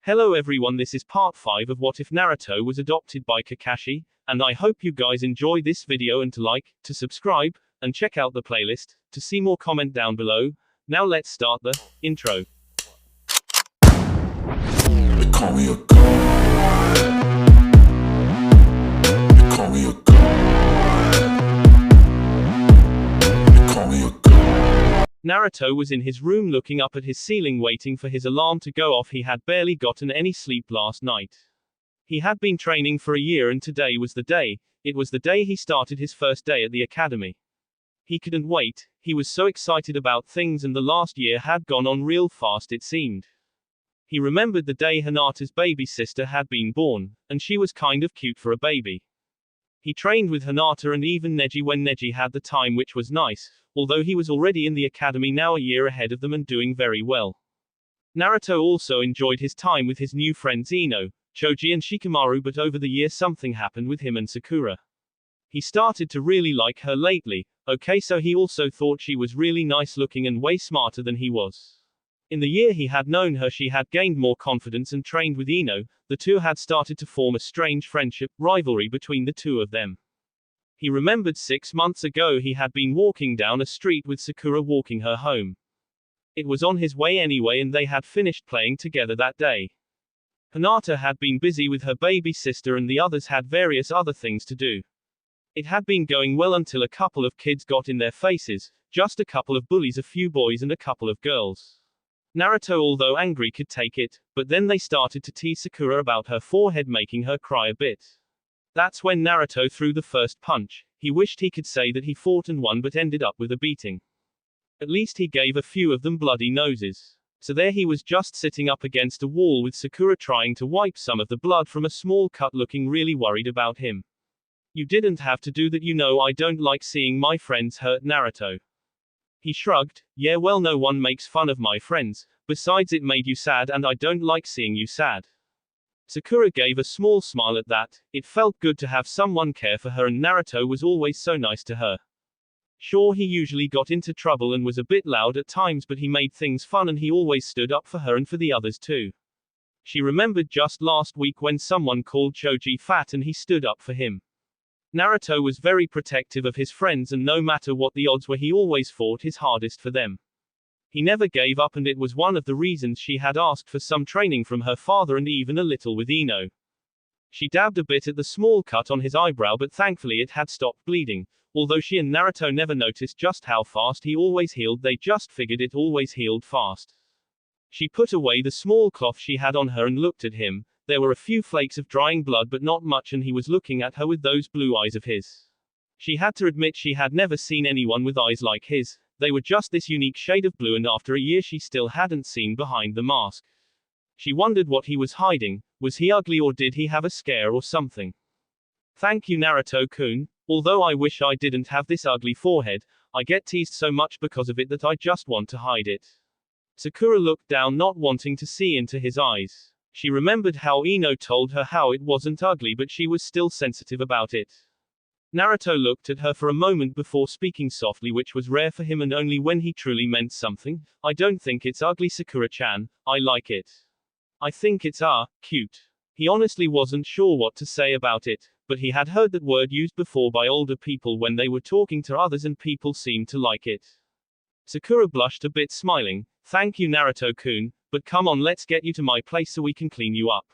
Hello everyone, this is part 5 of What If Naruto Was Adopted by Kakashi, and I hope you guys enjoy this video and to like, to subscribe, and check out the playlist, to see more comment down below. Now let's start the intro. They call me a god. They call me a god. They call me a god. Naruto was in his room looking up at his ceiling waiting for his alarm to go off. He had barely gotten any sleep last night. He had been training for a year and today was the day. It was the day he started his first day at the academy. He couldn't wait, he was so excited about things, and the last year had gone on real fast it seemed. He remembered the day Hinata's baby sister had been born, and she was kind of cute for a baby. He trained with Hinata and even Neji when Neji had the time, which was nice, although he was already in the academy now, a year ahead of them and doing very well. Naruto also enjoyed his time with his new friends Ino, Choji and Shikamaru, but over the year something happened with him and Sakura. He started to really like her lately. Okay, so he also thought she was really nice looking and way smarter than he was. In the year he had known her, she had gained more confidence and trained with Ino. The two had started to form a strange friendship, rivalry between the two of them. He remembered 6 months ago he had been walking down a street with Sakura walking her home. It was on his way anyway and they had finished playing together that day. Hinata had been busy with her baby sister and the others had various other things to do. It had been going well until a couple of kids got in their faces, just a couple of bullies, a few boys and a couple of girls. Naruto, although angry, could take it, but then they started to tease Sakura about her forehead, making her cry a bit. That's when Naruto threw the first punch. He wished he could say that he fought and won, but ended up with a beating. At least he gave a few of them bloody noses. So there he was, just sitting up against a wall with Sakura trying to wipe some of the blood from a small cut, looking really worried about him. You didn't have to do that, you know. I don't like seeing my friends hurt, Naruto. He shrugged. Yeah, well, no one makes fun of my friends. Besides, it made you sad and I don't like seeing you sad. Sakura gave a small smile at that. It felt good to have someone care for her, and Naruto was always so nice to her. Sure, he usually got into trouble and was a bit loud at times, but he made things fun and he always stood up for her and for the others too. She remembered just last week when someone called Choji fat and he stood up for him. Naruto was very protective of his friends, and no matter what the odds were, he always fought his hardest for them. He never gave up, and it was one of the reasons she had asked for some training from her father and even a little with Ino. She dabbed a bit at the small cut on his eyebrow, but thankfully it had stopped bleeding. Although she and Naruto never noticed just how fast he always healed, they just figured it always healed fast. She put away the small cloth she had on her and looked at him. There were a few flakes of drying blood, but not much, and he was looking at her with those blue eyes of his. She had to admit she had never seen anyone with eyes like his. They were just this unique shade of blue, and after a year she still hadn't seen behind the mask. She wondered what he was hiding. Was he ugly, or did he have a scare or something? Thank you, Naruto-kun. Although I wish I didn't have this ugly forehead, I get teased so much because of it that I just want to hide it. Sakura looked down, not wanting to see into his eyes. She remembered how Ino told her how it wasn't ugly, but she was still sensitive about it. Naruto looked at her for a moment before speaking softly, which was rare for him and only when he truly meant something. I don't think it's ugly, Sakura-chan. I like it. I think it's cute. He honestly wasn't sure what to say about it, but he had heard that word used before by older people when they were talking to others, and people seemed to like it. Sakura blushed a bit, smiling. Thank you, Naruto-kun, but come on, let's get you to my place so we can clean you up.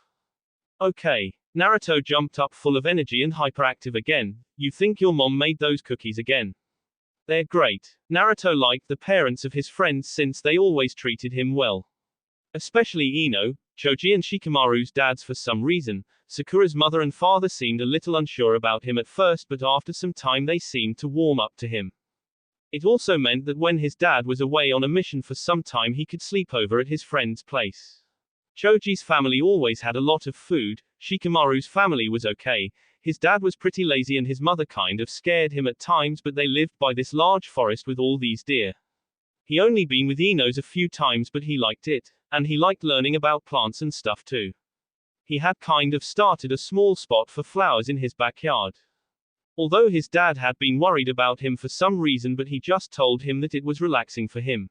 Okay. Naruto jumped up full of energy and hyperactive again. You think your mom made those cookies again? They're great. Naruto liked the parents of his friends since they always treated him well. Especially Ino, Choji and Shikamaru's dads for some reason. Sakura's mother and father seemed a little unsure about him at first, but after some time they seemed to warm up to him. It also meant that when his dad was away on a mission for some time, he could sleep over at his friend's place. Choji's family always had a lot of food. Shikamaru's family was okay. His dad was pretty lazy and his mother kind of scared him at times, but they lived by this large forest with all these deer. He only been with Ino's a few times, but he liked it, and he liked learning about plants and stuff too. He had kind of started a small spot for flowers in his backyard. Although his dad had been worried about him for some reason, but he just told him that it was relaxing for him.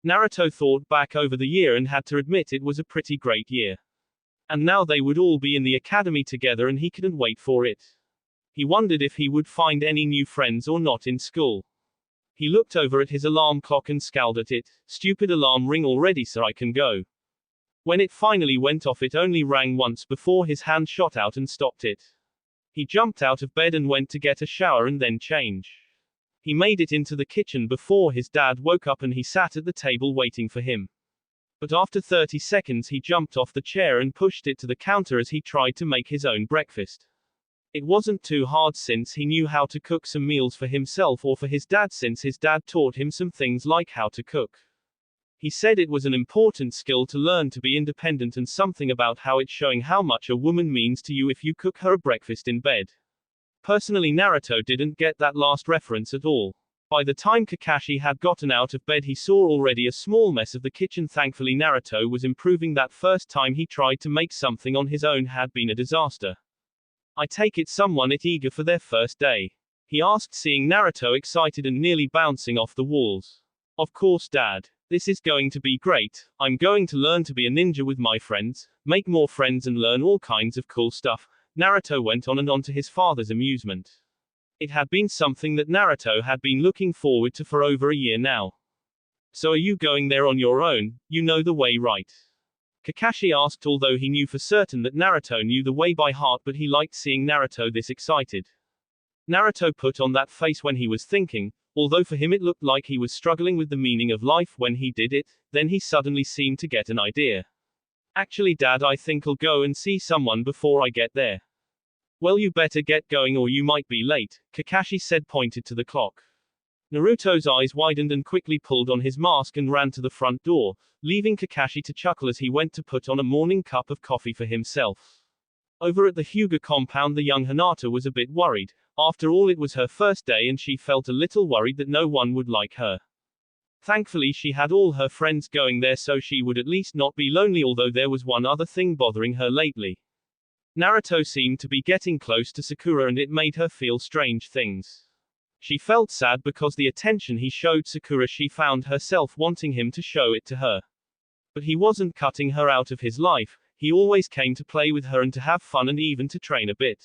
Naruto thought back over the year and had to admit it was a pretty great year. And now they would all be in the academy together and he couldn't wait for it. He wondered if he would find any new friends or not in school. He looked over at his alarm clock and scowled at it. Stupid alarm, ring already so I can go. When it finally went off, it only rang once before his hand shot out and stopped it. He jumped out of bed and went to get a shower and then change. He made it into the kitchen before his dad woke up and he sat at the table waiting for him. But after 30 seconds he jumped off the chair and pushed it to the counter as he tried to make his own breakfast. It wasn't too hard since he knew how to cook some meals for himself or for his dad since his dad taught him some things like how to cook. He said it was an important skill to learn to be independent and something about how it's showing how much a woman means to you if you cook her a breakfast in bed. Personally, Naruto didn't get that last reference at all. By the time Kakashi had gotten out of bed, he saw already a small mess of the kitchen. Thankfully, Naruto was improving. That first time he tried to make something on his own had been a disaster. I take it someone is eager for their first day? He asked, seeing Naruto excited and nearly bouncing off the walls. Of course, Dad. This is going to be great. I'm going to learn to be a ninja with my friends, make more friends and learn all kinds of cool stuff. Naruto went on and on to his father's amusement. It had been something that Naruto had been looking forward to for over a year now. So are you going there on your own? You know the way, right? Kakashi asked, although he knew for certain that Naruto knew the way by heart, but he liked seeing Naruto this excited. Naruto put on that face when he was thinking, although for him it looked like he was struggling with the meaning of life when he did it, then he suddenly seemed to get an idea. Actually, Dad, I think I'll go and see someone before I get there. Well, you better get going or you might be late, Kakashi said, pointed to the clock. Naruto's eyes widened and quickly pulled on his mask and ran to the front door, leaving Kakashi to chuckle as he went to put on a morning cup of coffee for himself. Over at the Hyuga compound, the young Hinata was a bit worried. After all, it was her first day and she felt a little worried that no one would like her. Thankfully, she had all her friends going there so she would at least not be lonely, although there was one other thing bothering her lately. Naruto seemed to be getting close to Sakura and it made her feel strange things. She felt sad because the attention he showed Sakura, she found herself wanting him to show it to her. But he wasn't cutting her out of his life. He always came to play with her and to have fun and even to train a bit.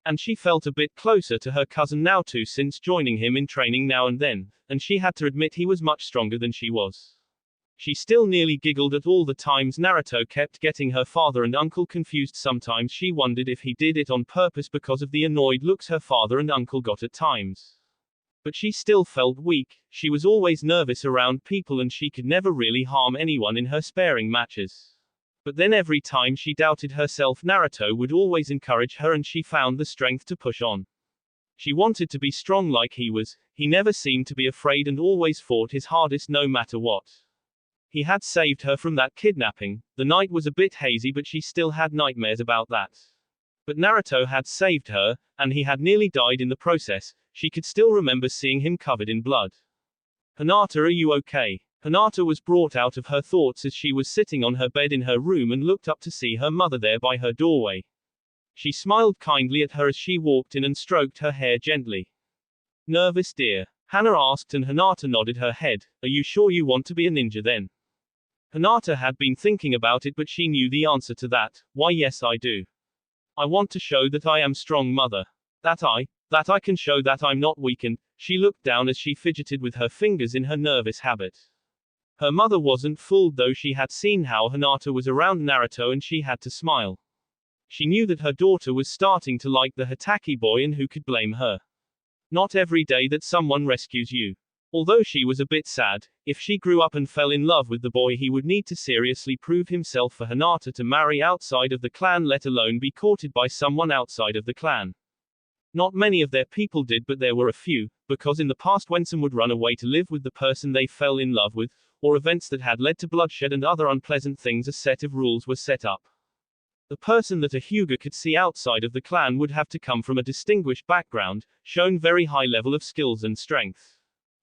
And she felt a bit closer to her cousin now too since joining him in training now and then, and she had to admit he was much stronger than she was. She still nearly giggled at all the times Naruto kept getting her father and uncle confused. Sometimes she wondered if he did it on purpose because of the annoyed looks her father and uncle got at times. But she still felt weak. She was always nervous around people and she could never really harm anyone in her sparring matches. But then every time she doubted herself, Naruto would always encourage her and she found the strength to push on. She wanted to be strong like he was. He never seemed to be afraid and always fought his hardest no matter what. He had saved her from that kidnapping. The night was a bit hazy but she still had nightmares about that. But Naruto had saved her, and he had nearly died in the process. She could still remember seeing him covered in blood. Hinata, are you okay? Hinata was brought out of her thoughts as she was sitting on her bed in her room and looked up to see her mother there by her doorway. She smiled kindly at her as she walked in and stroked her hair gently. Nervous, dear? Hana asked, and Hinata nodded her head. Are you sure you want to be a ninja then? Hinata had been thinking about it but she knew the answer to that. Why, yes, I do. I want to show that I am strong, mother. That I can show that I'm not weakened. She looked down as she fidgeted with her fingers in her nervous habit. Her mother wasn't fooled though. She had seen how Hinata was around Naruto and she had to smile. She knew that her daughter was starting to like the Hitaki boy, and who could blame her? Not every day that someone rescues you. Although she was a bit sad, if she grew up and fell in love with the boy, he would need to seriously prove himself for Hinata to marry outside of the clan, let alone be courted by someone outside of the clan. Not many of their people did, but there were a few, because in the past when some would run away to live with the person they fell in love with, or events that had led to bloodshed and other unpleasant things, a set of rules were set up. The person that a Hyuga could see outside of the clan would have to come from a distinguished background, shown very high level of skills and strength.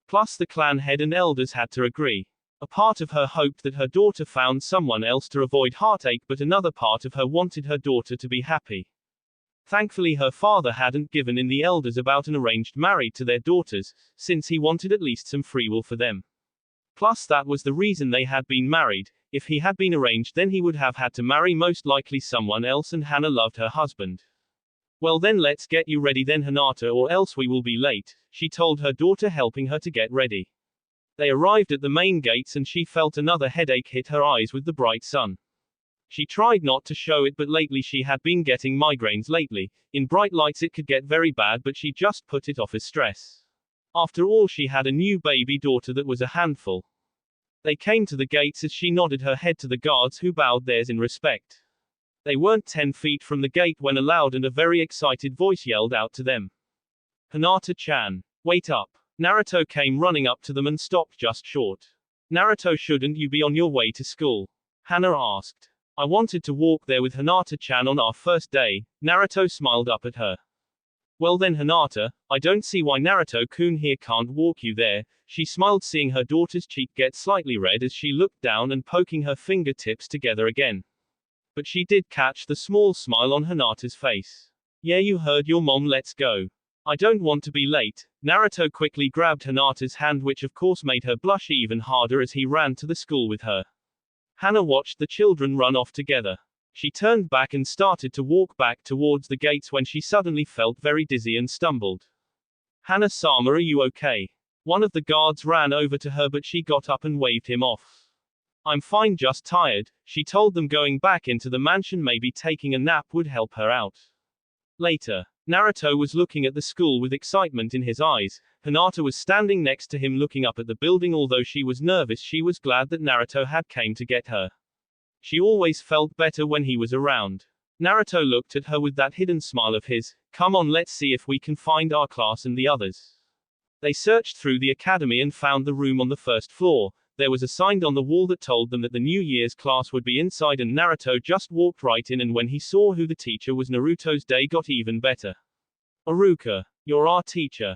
Plus the clan head and elders had to agree. A part of her hoped that her daughter found someone else to avoid heartache, but another part of her wanted her daughter to be happy. Thankfully her father hadn't given in the elders about an arranged marriage to their daughters, since he wanted at least some free will for them. Plus that was the reason they had been married. If he had been arranged, then he would have had to marry most likely someone else, and Hana loved her husband. Well then, let's get you ready then, Hinata, or else we will be late, she told her daughter, helping her to get ready. They arrived at the main gates and she felt another headache hit her eyes with the bright sun. She tried not to show it, but lately she had been getting migraines lately. In bright lights it could get very bad, but she just put it off as stress. After all, she had a new baby daughter that was a handful. They came to the gates as she nodded her head to the guards, who bowed theirs in respect. They weren't 10 feet from the gate when a loud and a very excited voice yelled out to them. Hinata-chan, wait up. Naruto came running up to them and stopped just short. Naruto, shouldn't you be on your way to school? Hana asked. I wanted to walk there with Hinata-chan on our first day. Naruto smiled up at her. Well then, Hinata, I don't see why Naruto-kun here can't walk you there. She smiled, seeing her daughter's cheek get slightly red as she looked down and poking her fingertips together again. But she did catch the small smile on Hinata's face. Yeah, you heard your mom, let's go. I don't want to be late. Naruto quickly grabbed Hinata's hand, which of course made her blush even harder as he ran to the school with her. Hana watched the children run off together. She turned back and started to walk back towards the gates when she suddenly felt very dizzy and stumbled. Hana-sama, are you okay? One of the guards ran over to her, but she got up and waved him off. I'm fine, just tired, she told them, going back into the mansion. Maybe taking a nap would help her out. Later, Naruto was looking at the school with excitement in his eyes. Hinata was standing next to him looking up at the building. Although she was nervous, she was glad that Naruto had came to get her. She always felt better when he was around. Naruto looked at her with that hidden smile of his. Come on, let's see if we can find our class and the others. They searched through the academy and found the room on the first floor. There was a sign on the wall that told them that the New Year's class would be inside, and Naruto just walked right in, and when he saw who the teacher was, Naruto's day got even better. Aruka, you're our teacher.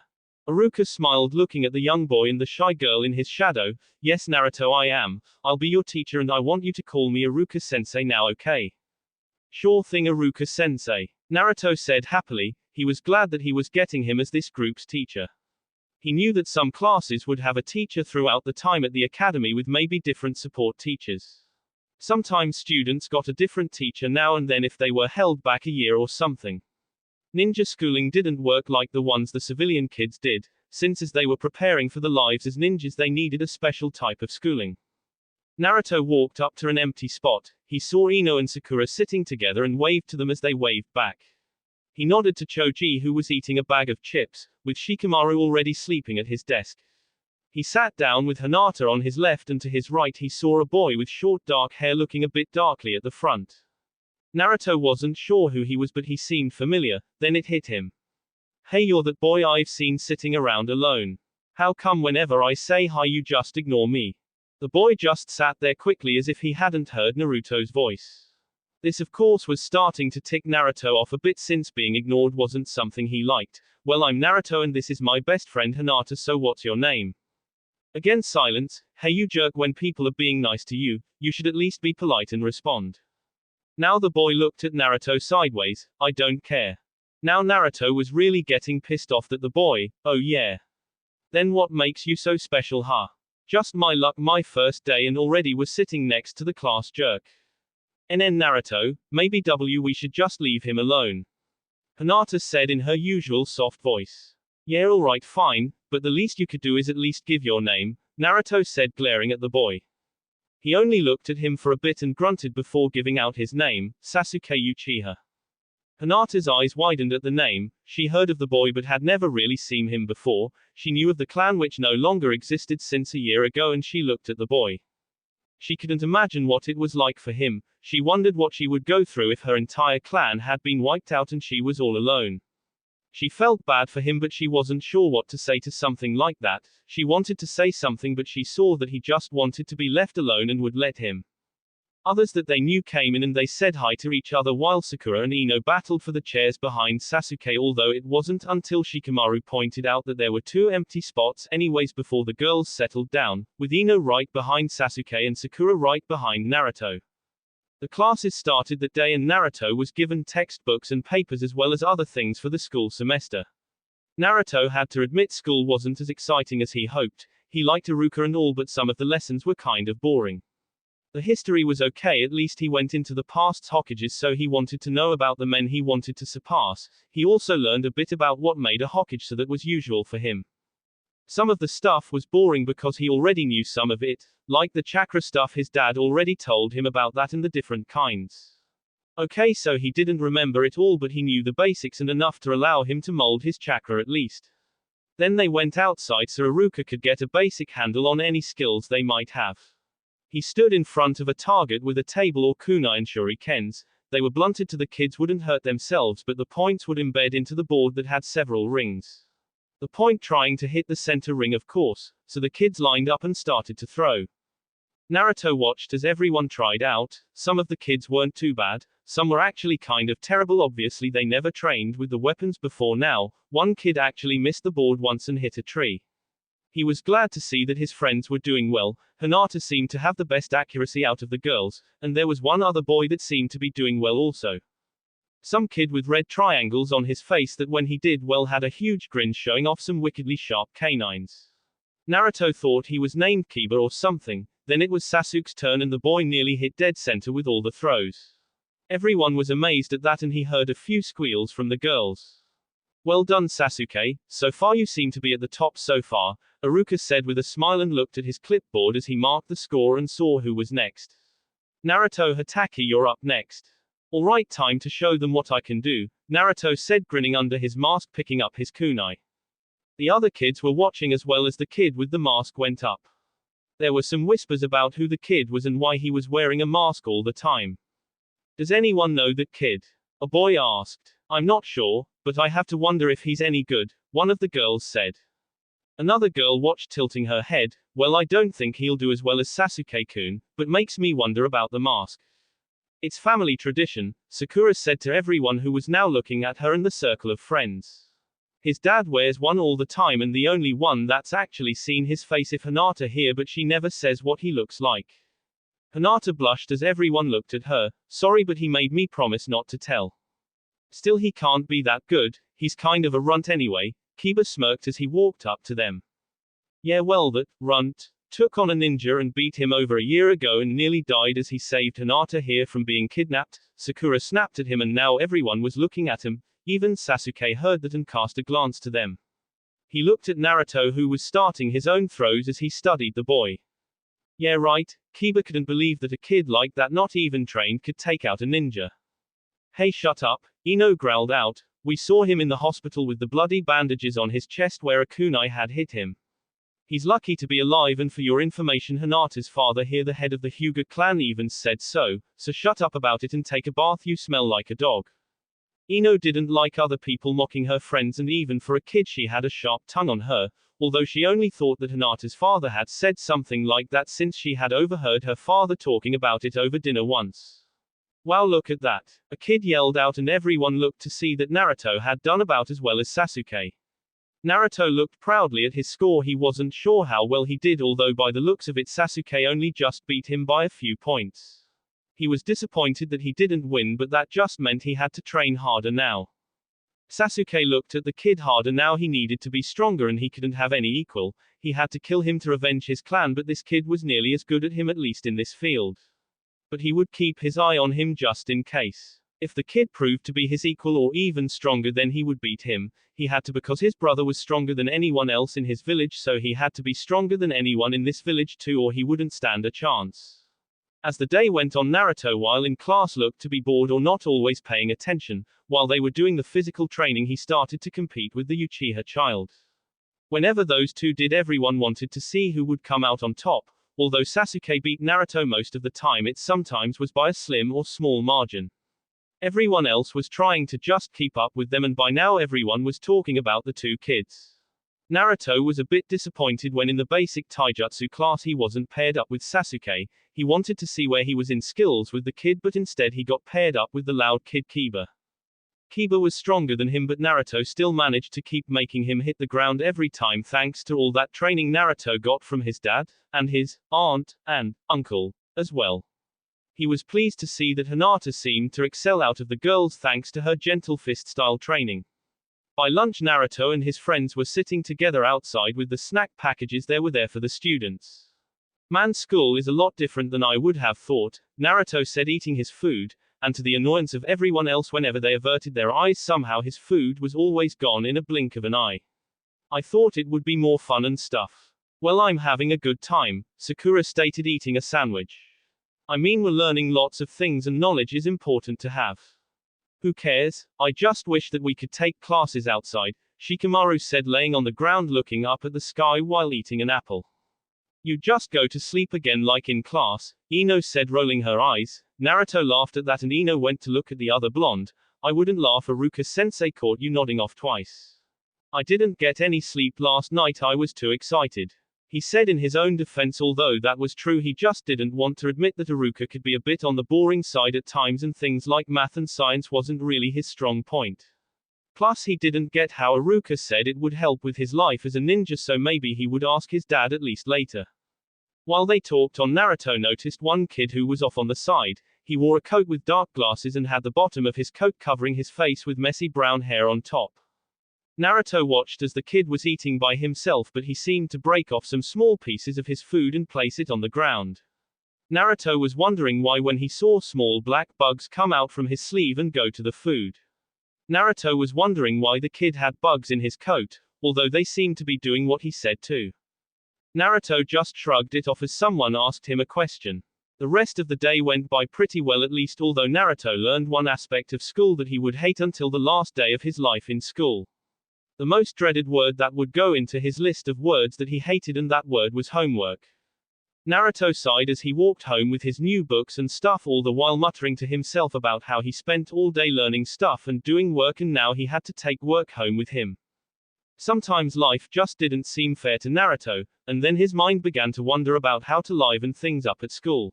Aruka smiled, looking at the young boy and the shy girl in his shadow. Yes, Naruto, I am. I'll be your teacher, and I want you to call me Aruka-sensei now, okay? Sure thing, Aruka-sensei. Naruto said happily. He was glad that he was getting him as this group's teacher. He knew that some classes would have a teacher throughout the time at the academy, with maybe different support teachers. Sometimes students got a different teacher now and then if they were held back a year or something. Ninja schooling didn't work like the ones the civilian kids did, since as they were preparing for the lives as ninjas they needed a special type of schooling. Naruto walked up to an empty spot. He saw Ino and Sakura sitting together and waved to them as they waved back. He nodded to Choji, who was eating a bag of chips, with Shikamaru already sleeping at his desk. He sat down with Hinata on his left, and to his right he saw a boy with short dark hair looking a bit darkly at the front. Naruto wasn't sure who he was, but he seemed familiar. Then it hit him. Hey, you're that boy I've seen sitting around alone. How come whenever I say hi you just ignore me? The boy just sat there quickly as if he hadn't heard Naruto's voice. This of course was starting to tick Naruto off a bit, since being ignored wasn't something he liked. Well, I'm Naruto and this is my best friend Hinata, so what's your name? Again silence. Hey you jerk, when people are being nice to you, you should at least be polite and respond. Now the boy looked at Naruto sideways. I don't care. Now Naruto was really getting pissed off at the boy. Oh yeah. Then what makes you so special, huh? Just my luck, my first day and already was sitting next to the class jerk. NN Naruto, maybe we should just leave him alone. Hinata said in her usual soft voice. Yeah, alright, fine, but the least you could do is at least give your name, Naruto said, glaring at the boy. He only looked at him for a bit and grunted before giving out his name, Sasuke Uchiha. Hinata's eyes widened at the name. She heard of the boy but had never really seen him before. She knew of the clan, which no longer existed since a year ago, and she looked at the boy. She couldn't imagine what it was like for him. She wondered what she would go through if her entire clan had been wiped out and she was all alone. She felt bad for him, but she wasn't sure what to say to something like that. She wanted to say something, but she saw that he just wanted to be left alone and would let him. Others that they knew came in and they said hi to each other while Sakura and Ino battled for the chairs behind Sasuke, although it wasn't until Shikamaru pointed out that there were 2 empty spots anyways before the girls settled down, with Ino right behind Sasuke and Sakura right behind Naruto. The classes started that day and Naruto was given textbooks and papers as well as other things for the school semester. Naruto had to admit school wasn't as exciting as he hoped. He liked Iruka and all, but some of the lessons were kind of boring. The history was okay, at least he went into the past's Hokages, so he wanted to know about the men he wanted to surpass. He also learned a bit about what made a Hokage, so that was usual for him. Some of the stuff was boring because he already knew some of it, like the chakra stuff. His dad already told him about that and the different kinds. Okay, so he didn't remember it all, but he knew the basics and enough to allow him to mold his chakra at least. Then they went outside so Iruka could get a basic handle on any skills they might have. He stood in front of a target with a table or kunai and shurikens. They were blunted to the kids wouldn't hurt themselves, but the points would embed into the board that had several rings. The point trying to hit the center ring, of course, so the kids lined up and started to throw. Naruto watched as everyone tried out. Some of the kids weren't too bad, some were actually kind of terrible. Obviously they never trained with the weapons before now. One kid actually missed the board once and hit a tree. He was glad to see that his friends were doing well. Hinata seemed to have the best accuracy out of the girls, and there was one other boy that seemed to be doing well also. Some kid with red triangles on his face that when he did well had a huge grin showing off some wickedly sharp canines. Naruto thought he was named Kiba or something, then it was Sasuke's turn and the boy nearly hit dead center with all the throws. Everyone was amazed at that and he heard a few squeals from the girls. Well done Sasuke, so far you seem to be at the top so far, Iruka said with a smile and looked at his clipboard as he marked the score and saw who was next. Naruto Hatake, you're up next. Alright, time to show them what I can do, Naruto said grinning under his mask, picking up his kunai. The other kids were watching as well as the kid with the mask went up. There were some whispers about who the kid was and why he was wearing a mask all the time. Does anyone know that kid? A boy asked. I'm not sure, but I have to wonder if he's any good, one of the girls said. Another girl watched tilting her head. Well, I don't think he'll do as well as Sasuke-kun, but makes me wonder about the mask. It's family tradition, Sakura said to everyone who was now looking at her and the circle of friends. His dad wears one all the time and the only one that's actually seen his face if Hinata here, but she never says what he looks like. Hinata blushed as everyone looked at her. Sorry, but he made me promise not to tell. Still, he can't be that good, he's kind of a runt anyway, Kiba smirked as he walked up to them. Yeah, well, that runt took on a ninja and beat him over a year ago and nearly died as he saved Hinata here from being kidnapped. Sakura snapped at him and now everyone was looking at him. Even Sasuke heard that and cast a glance to them. He looked at Naruto, who was starting his own throws as he studied the boy. Yeah, right, Kiba couldn't believe that a kid like that, not even trained, could take out a ninja. Hey, shut up, Ino growled out. We saw him in the hospital with the bloody bandages on his chest where a kunai had hit him. He's lucky to be alive, and for your information, Hinata's father here, the head of the Hyuga clan, even said so shut up about it and take a bath, you smell like a dog. Ino didn't like other people mocking her friends, and even for a kid she had a sharp tongue on her, although she only thought that Hinata's father had said something like that since she had overheard her father talking about it over dinner once. Wow, look at that, a kid yelled out, and everyone looked to see that Naruto had done about as well as Sasuke. Naruto looked proudly at his score. He wasn't sure how well he did, although by the looks of it Sasuke only just beat him by a few points. He was disappointed that he didn't win, but that just meant he had to train harder now. Sasuke looked at the kid harder now. He needed to be stronger and he couldn't have any equal. He had to kill him to revenge his clan, but this kid was nearly as good at him, at least in this field. But he would keep his eye on him just in case. If the kid proved to be his equal or even stronger, then he would beat him. He had to, because his brother was stronger than anyone else in his village, so he had to be stronger than anyone in this village too, or he wouldn't stand a chance. As the day went on, Naruto, while in class, looked to be bored or not always paying attention. While they were doing the physical training, he started to compete with the Uchiha child. Whenever those two did, everyone wanted to see who would come out on top. Although Sasuke beat Naruto most of the time, it sometimes was by a slim or small margin. Everyone else was trying to just keep up with them, and by now everyone was talking about the two kids. Naruto was a bit disappointed when in the basic taijutsu class he wasn't paired up with Sasuke. He wanted to see where he was in skills with the kid, but instead he got paired up with the loud kid Kiba. Kiba was stronger than him, but Naruto still managed to keep making him hit the ground every time thanks to all that training Naruto got from his dad, and his aunt, and uncle, as well. He was pleased to see that Hinata seemed to excel out of the girls thanks to her gentle fist-style training. By lunch, Naruto and his friends were sitting together outside with the snack packages they were there for the students. Man, school is a lot different than I would have thought, Naruto said, eating his food, and to the annoyance of everyone else whenever they averted their eyes somehow his food was always gone in a blink of an eye. I thought it would be more fun and stuff. Well, I'm having a good time, Sakura stated, eating a sandwich. I mean, we're learning lots of things and knowledge is important to have. Who cares? I just wish that we could take classes outside, Shikamaru said, laying on the ground looking up at the sky while eating an apple. You just go to sleep again like in class, Ino said, rolling her eyes. Naruto laughed at that and Ino went to look at the other blonde. I wouldn't laugh, Iruka-sensei caught you nodding off twice. I didn't get any sleep last night, I was too excited. He said in his own defense, although that was true, he just didn't want to admit that Iruka could be a bit on the boring side at times and things like math and science wasn't really his strong point. Plus he didn't get how Iruka said it would help with his life as a ninja, so maybe he would ask his dad at least later. While they talked on, Naruto noticed one kid who was off on the side. He wore a coat with dark glasses and had the bottom of his coat covering his face with messy brown hair on top. Naruto watched as the kid was eating by himself, but he seemed to break off some small pieces of his food and place it on the ground. Naruto was wondering why when he saw small black bugs come out from his sleeve and go to the food. Naruto was wondering why the kid had bugs in his coat, although they seemed to be doing what he said too. Naruto just shrugged it off as someone asked him a question. The rest of the day went by pretty well, at least, although Naruto learned one aspect of school that he would hate until the last day of his life in school. The most dreaded word that would go into his list of words that he hated, and that word was homework. Naruto sighed as he walked home with his new books and stuff, all the while muttering to himself about how he spent all day learning stuff and doing work and now he had to take work home with him. Sometimes life just didn't seem fair to Naruto, and then his mind began to wonder about how to liven things up at school.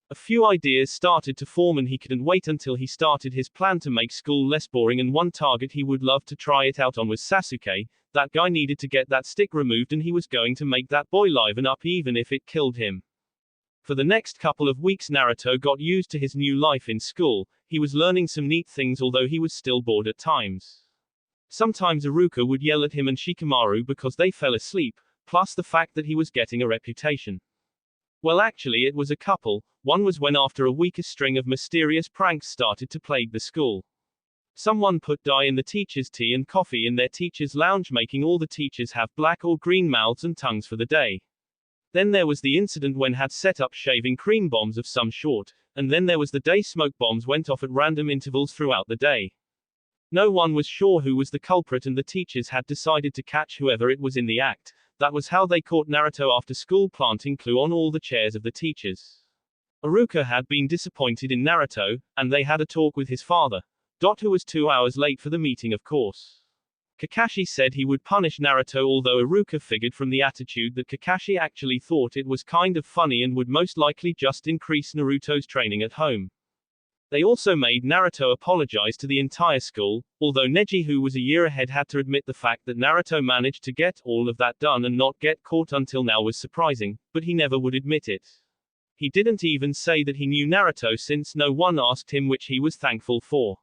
A few ideas started to form and he couldn't wait until he started his plan to make school less boring, and one target he would love to try it out on was Sasuke. That guy needed to get that stick removed and he was going to make that boy liven up even if it killed him. For the next couple of weeks Naruto got used to his new life in school. He was learning some neat things, although he was still bored at times. Sometimes Iruka would yell at him and Shikamaru because they fell asleep, plus the fact that he was getting a reputation. Well, actually it was a couple. One was when after a week a string of mysterious pranks started to plague the school. Someone put dye in the teachers' tea and coffee in their teachers' lounge, making all the teachers have black or green mouths and tongues for the day. Then there was the incident when had set up shaving cream bombs of some sort, and then there was the day smoke bombs went off at random intervals throughout the day. No one was sure who was the culprit and the teachers had decided to catch whoever it was in the act. That was how they caught Naruto after school, planting glue on all the chairs of the teachers. Iruka had been disappointed in Naruto, and they had a talk with his father, who was 2 hours late for the meeting of course. Kakashi said he would punish Naruto, although Iruka figured from the attitude that Kakashi actually thought it was kind of funny and would most likely just increase Naruto's training at home. They also made Naruto apologize to the entire school, although Neji, who was a year ahead, had to admit the fact that Naruto managed to get all of that done and not get caught until now was surprising, but he never would admit it. He didn't even say that he knew Naruto since no one asked him, which he was thankful for.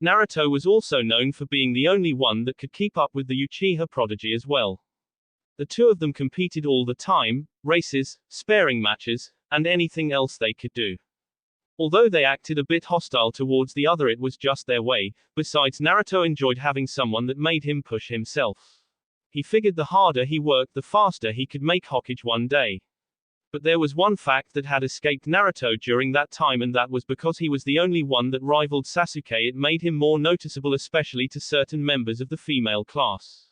Naruto was also known for being the only one that could keep up with the Uchiha prodigy as well. The two of them competed all the time, races, sparring matches, and anything else they could do. Although they acted a bit hostile towards the other, it was just their way. Besides, Naruto enjoyed having someone that made him push himself. He figured the harder he worked, the faster he could make Hokage one day. But there was one fact that had escaped Naruto during that time, and that was because he was the only one that rivaled Sasuke. It made him more noticeable, especially to certain members of the female class.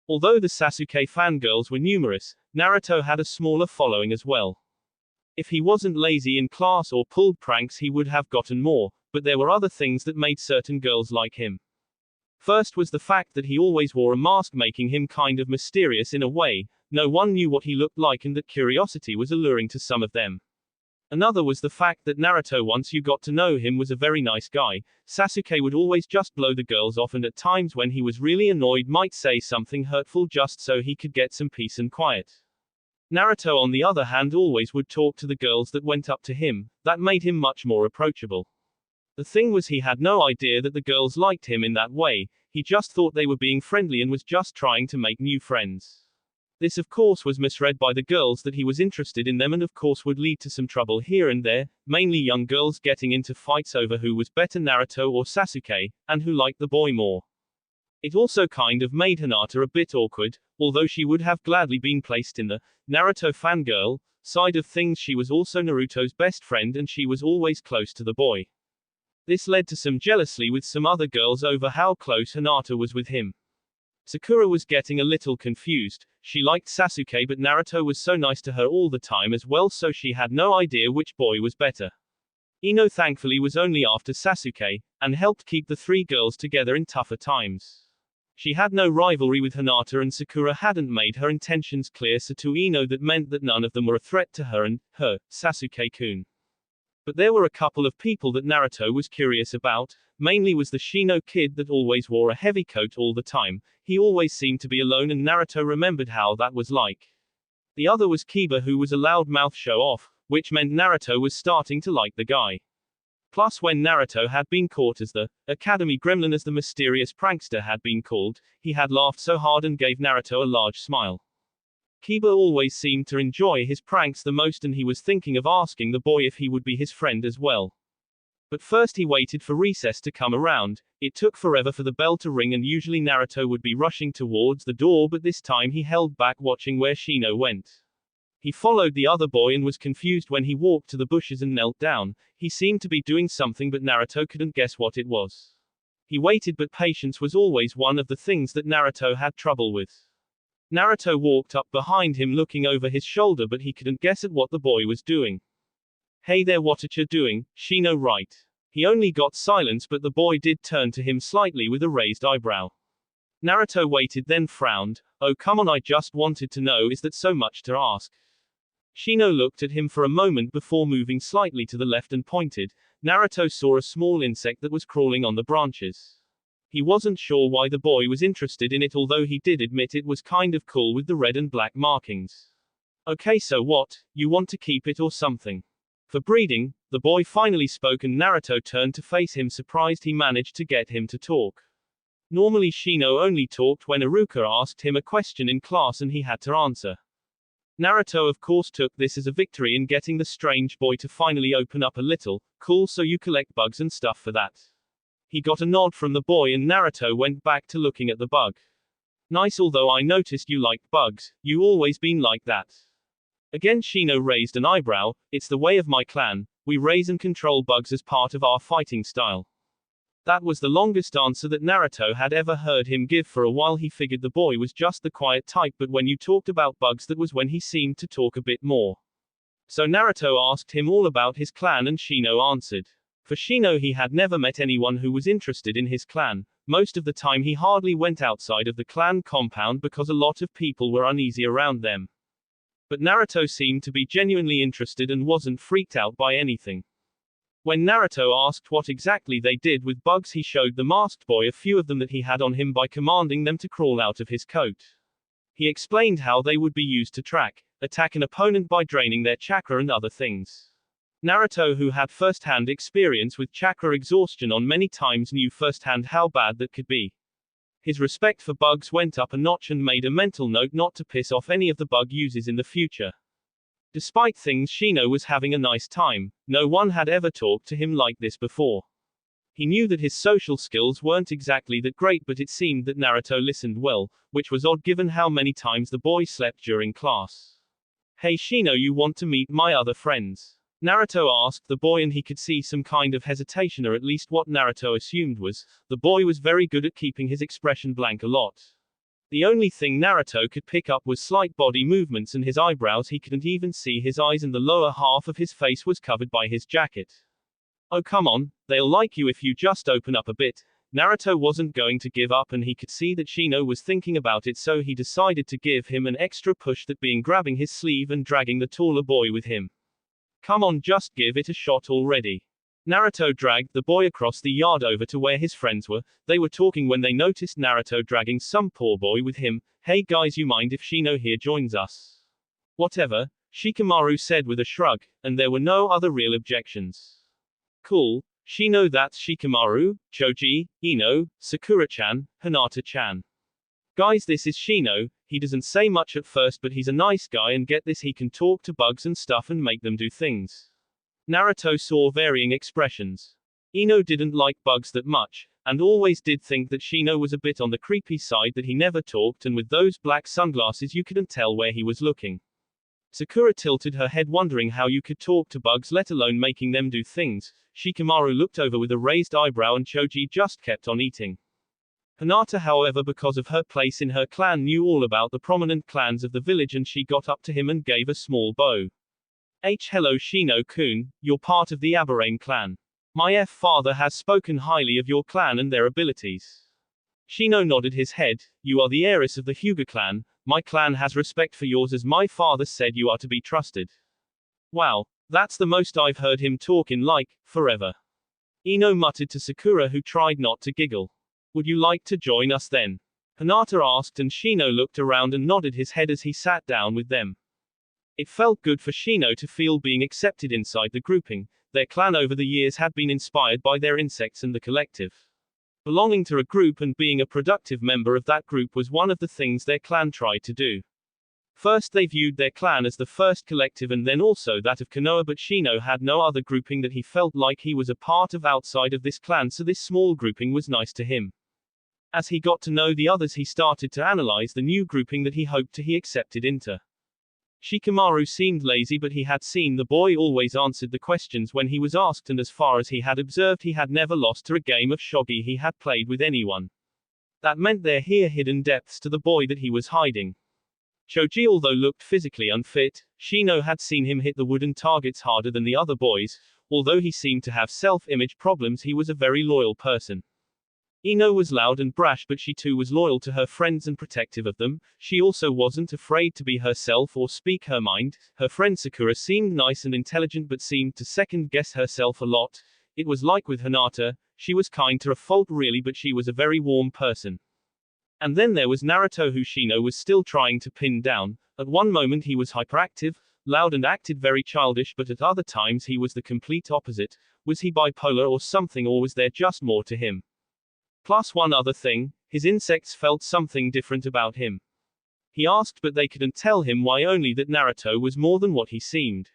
Although the Sasuke fangirls were numerous, Naruto had a smaller following as well. If he wasn't lazy in class or pulled pranks, he would have gotten more, but there were other things that made certain girls like him. First was the fact that he always wore a mask, making him kind of mysterious in a way. No one knew what he looked like, and that curiosity was alluring to some of them. Another was the fact that Naruto, once you got to know him, was a very nice guy. Sasuke would always just blow the girls off, and at times when he was really annoyed might say something hurtful just so he could get some peace and quiet. Naruto, on the other hand, always would talk to the girls that went up to him. That made him much more approachable. The thing was, he had no idea that the girls liked him in that way. He just thought they were being friendly and was just trying to make new friends. This of course was misread by the girls that he was interested in them and of course would lead to some trouble here and there, mainly young girls getting into fights over who was better, Naruto or Sasuke, and who liked the boy more. It also kind of made Hinata a bit awkward, although she would have gladly been placed in the Naruto fangirl side of things. She was also Naruto's best friend and she was always close to the boy. This led to some jealousy with some other girls over how close Hinata was with him. Sakura was getting a little confused. She liked Sasuke but Naruto was so nice to her all the time as well, so she had no idea which boy was better. Ino thankfully was only after Sasuke, and helped keep the three girls together in tougher times. She had no rivalry with Hinata and Sakura hadn't made her intentions clear, so to Ino that meant that none of them were a threat to her and her, Sasuke-kun. But there were a couple of people that Naruto was curious about. Mainly was the Shino kid that always wore a heavy coat all the time. He always seemed to be alone and Naruto remembered how that was like. The other was Kiba, who was a loudmouth show-off, which meant Naruto was starting to like the guy. Plus when Naruto had been caught as the Academy Gremlin, as the mysterious prankster had been called, he had laughed so hard and gave Naruto a large smile. Kiba always seemed to enjoy his pranks the most and he was thinking of asking the boy if he would be his friend as well. But first he waited for recess to come around. It took forever for the bell to ring and usually Naruto would be rushing towards the door, but this time he held back watching where Shino went. He followed the other boy and was confused when he walked to the bushes and knelt down. He seemed to be doing something but Naruto couldn't guess what it was. He waited, but patience was always one of the things that Naruto had trouble with. Naruto walked up behind him looking over his shoulder but he couldn't guess at what the boy was doing. "Hey there, what you doing, Shino, right?" He only got silence but the boy did turn to him slightly with a raised eyebrow. Naruto waited then frowned. "Oh come on, I just wanted to know, is that so much to ask?" Shino looked at him for a moment before moving slightly to the left and pointed. Naruto saw a small insect that was crawling on the branches. He wasn't sure why the boy was interested in it, although he did admit it was kind of cool with the red and black markings. "Okay, so what, you want to keep it or something?" "For breeding," the boy finally spoke and Naruto turned to face him, surprised he managed to get him to talk. Normally Shino only talked when Iruka asked him a question in class and he had to answer. Naruto of course took this as a victory in getting the strange boy to finally open up a little. "Cool, so you collect bugs and stuff for that?" He got a nod from the boy and Naruto went back to looking at the bug. "Nice, although I noticed you liked bugs, you always been like that." Again Shino raised an eyebrow. "It's the way of my clan, we raise and control bugs as part of our fighting style." That was the longest answer that Naruto had ever heard him give. For a while he figured the boy was just the quiet type, but when you talked about bugs, that was when he seemed to talk a bit more. So Naruto asked him all about his clan and Shino answered. For Shino, he had never met anyone who was interested in his clan. Most of the time he hardly went outside of the clan compound because a lot of people were uneasy around them. But Naruto seemed to be genuinely interested and wasn't freaked out by anything. When Naruto asked what exactly they did with bugs, he showed the masked boy a few of them that he had on him by commanding them to crawl out of his coat. He explained how they would be used to attack an opponent by draining their chakra and other things. Naruto, who had first-hand experience with chakra exhaustion on many times, knew firsthand how bad that could be. His respect for bugs went up a notch and made a mental note not to piss off any of the bug users in the future. Despite things, Shino was having a nice time. No one had ever talked to him like this before. He knew that his social skills weren't exactly that great, but it seemed that Naruto listened well, which was odd given how many times the boy slept during class. "Hey Shino, you want to meet my other friends?" Naruto asked the boy, and he could see some kind of hesitation, or at least what Naruto assumed was. The boy was very good at keeping his expression blank a lot. The only thing Naruto could pick up was slight body movements and his eyebrows. He couldn't even see his eyes and the lower half of his face was covered by his jacket. "Oh come on, they'll like you if you just open up a bit." Naruto wasn't going to give up and he could see that Shino was thinking about it, so he decided to give him an extra push, that being grabbing his sleeve and dragging the taller boy with him. "Come on, just give it a shot already." Naruto dragged the boy across the yard over to where his friends were. They were talking when they noticed Naruto dragging some poor boy with him. "Hey guys, you mind if Shino here joins us?" "Whatever," Shikamaru said with a shrug, and there were no other real objections. "Cool, Shino, that's Shikamaru, Choji, Ino, Sakura-chan, Hinata-chan. Guys, this is Shino, He doesn't say much at first, but he's a nice guy, and get this, he can talk to bugs and stuff and make them do things. Naruto saw varying expressions. Ino didn't like bugs that much, and always did think that Shino was a bit on the creepy side, that he never talked, and with those black sunglasses you couldn't tell where he was looking. Sakura tilted her head, wondering how you could talk to bugs, let alone making them do things. Shikamaru looked over with a raised eyebrow, and Choji just kept on eating. Hinata, however, because of her place in her clan, knew all about the prominent clans of the village, and she got up to him and gave a small bow. Hello Shino-kun, you're part of the Aberrane clan. My father has spoken highly of your clan and their abilities. Shino nodded his head. You are the heiress of the Hyuga clan. My clan has respect for yours, as my father said you are to be trusted. Wow, that's the most I've heard him talk in like, forever. Ino muttered to Sakura, who tried not to giggle. Would you like to join us then? Hinata asked, and Shino looked around and nodded his head as he sat down with them. It felt good for Shino to feel being accepted inside the grouping. Their clan over the years had been inspired by their insects and the collective. Belonging to a group and being a productive member of that group was one of the things their clan tried to do. First they viewed their clan as the first collective, and then also that of Konoha, but Shino had no other grouping that he felt like he was a part of outside of this clan, so this small grouping was nice to him. As he got to know the others, he started to analyze the new grouping that he hoped to be accepted into. Shikamaru seemed lazy, but he had seen the boy always answered the questions when he was asked, and as far as he had observed, he had never lost to a game of shogi he had played with anyone. That meant there were hidden depths to the boy that he was hiding. Choji, although looked physically unfit, Shino had seen him hit the wooden targets harder than the other boys. Although he seemed to have self-image problems, he was a very loyal person. Ino was loud and brash, but she too was loyal to her friends and protective of them. She also wasn't afraid to be herself or speak her mind. Her friend Sakura seemed nice and intelligent, but seemed to second-guess herself a lot. It was like with Hinata, she was kind to a fault really, but she was a very warm person. And then there was Naruto, who Shino was still trying to pin down. At one moment he was hyperactive, loud and acted very childish, but at other times he was the complete opposite. Was he bipolar or something, or was there just more to him? Plus one other thing, his insects felt something different about him. He asked, but they couldn't tell him why, only that Naruto was more than what he seemed.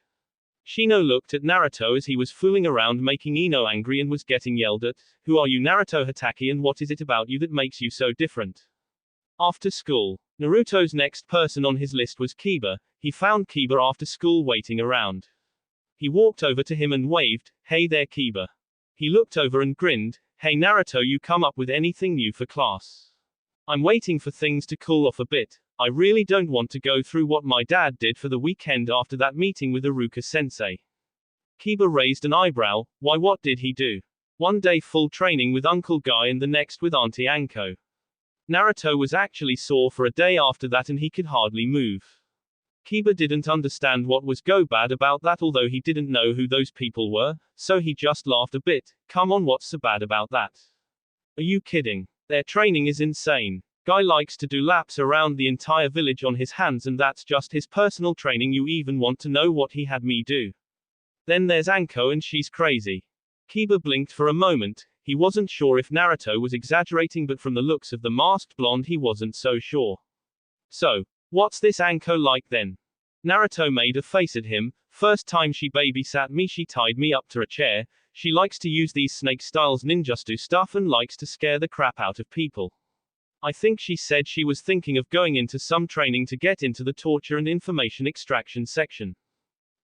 Shino looked at Naruto as he was fooling around, making Ino angry, and was getting yelled at. Who are you, Naruto Hatake, and what is it about you that makes you so different? After school. Naruto's next person on his list was Kiba. He found Kiba after school waiting around. He walked over to him and waved. Hey there, Kiba. He looked over and grinned. Hey Naruto, you come up with anything new for class? I'm waiting for things to cool off a bit. I really don't want to go through what my dad did for the weekend after that meeting with Iruka-sensei. Kiba raised an eyebrow. Why, what did he do? One day full training with Uncle Guy and the next with Auntie Anko. Naruto was actually sore for a day after that, and he could hardly move. Kiba didn't understand what was go bad about that, although he didn't know who those people were, so he just laughed a bit. Come on, what's so bad about that? Are you kidding? Their training is insane. Guy likes to do laps around the entire village on his hands, and that's just his personal training. You even want to know what he had me do? Then there's Anko, and she's crazy. Kiba blinked for a moment. He wasn't sure if Naruto was exaggerating, but from the looks of the masked blonde he wasn't so sure. So, what's this Anko like then? Naruto made a face at him. First time she babysat me, she tied me up to a chair. She likes to use these snake styles ninjutsu stuff and likes to scare the crap out of people. I think she said she was thinking of going into some training to get into the torture and information extraction section.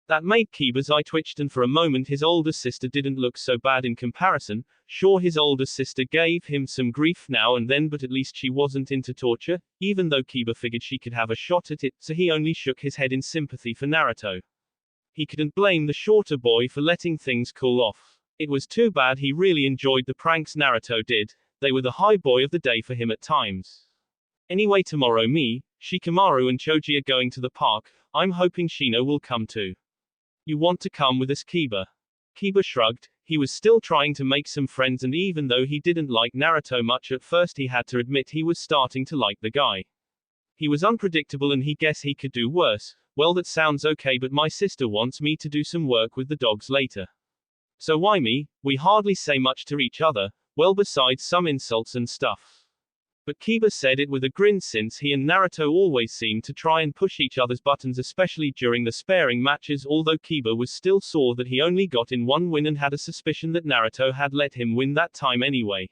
That made Kiba's eye twitched, and for a moment his older sister didn't look so bad in comparison. Sure, his older sister gave him some grief now and then, but at least she wasn't into torture, even though Kiba figured she could have a shot at it, so he only shook his head in sympathy for Naruto. He couldn't blame the shorter boy for letting things cool off. It was too bad. He really enjoyed the pranks Naruto did. They were the high boy of the day for him at times. Anyway, tomorrow me, Shikamaru and Choji are going to the park. I'm hoping Shino will come too. You want to come with us, Kiba? Kiba shrugged. He was still trying to make some friends, and even though he didn't like Naruto much at first, he had to admit he was starting to like the guy. He was unpredictable and he guessed he could do worse. Well, that sounds okay, but my sister wants me to do some work with the dogs later. So why me? We hardly say much to each other, well, besides some insults and stuff. But Kiba said it with a grin since he and Naruto always seemed to try and push each other's buttons, especially during the sparring matches, although Kiba was still sore that he only got in one win and had a suspicion that Naruto had let him win that time anyway.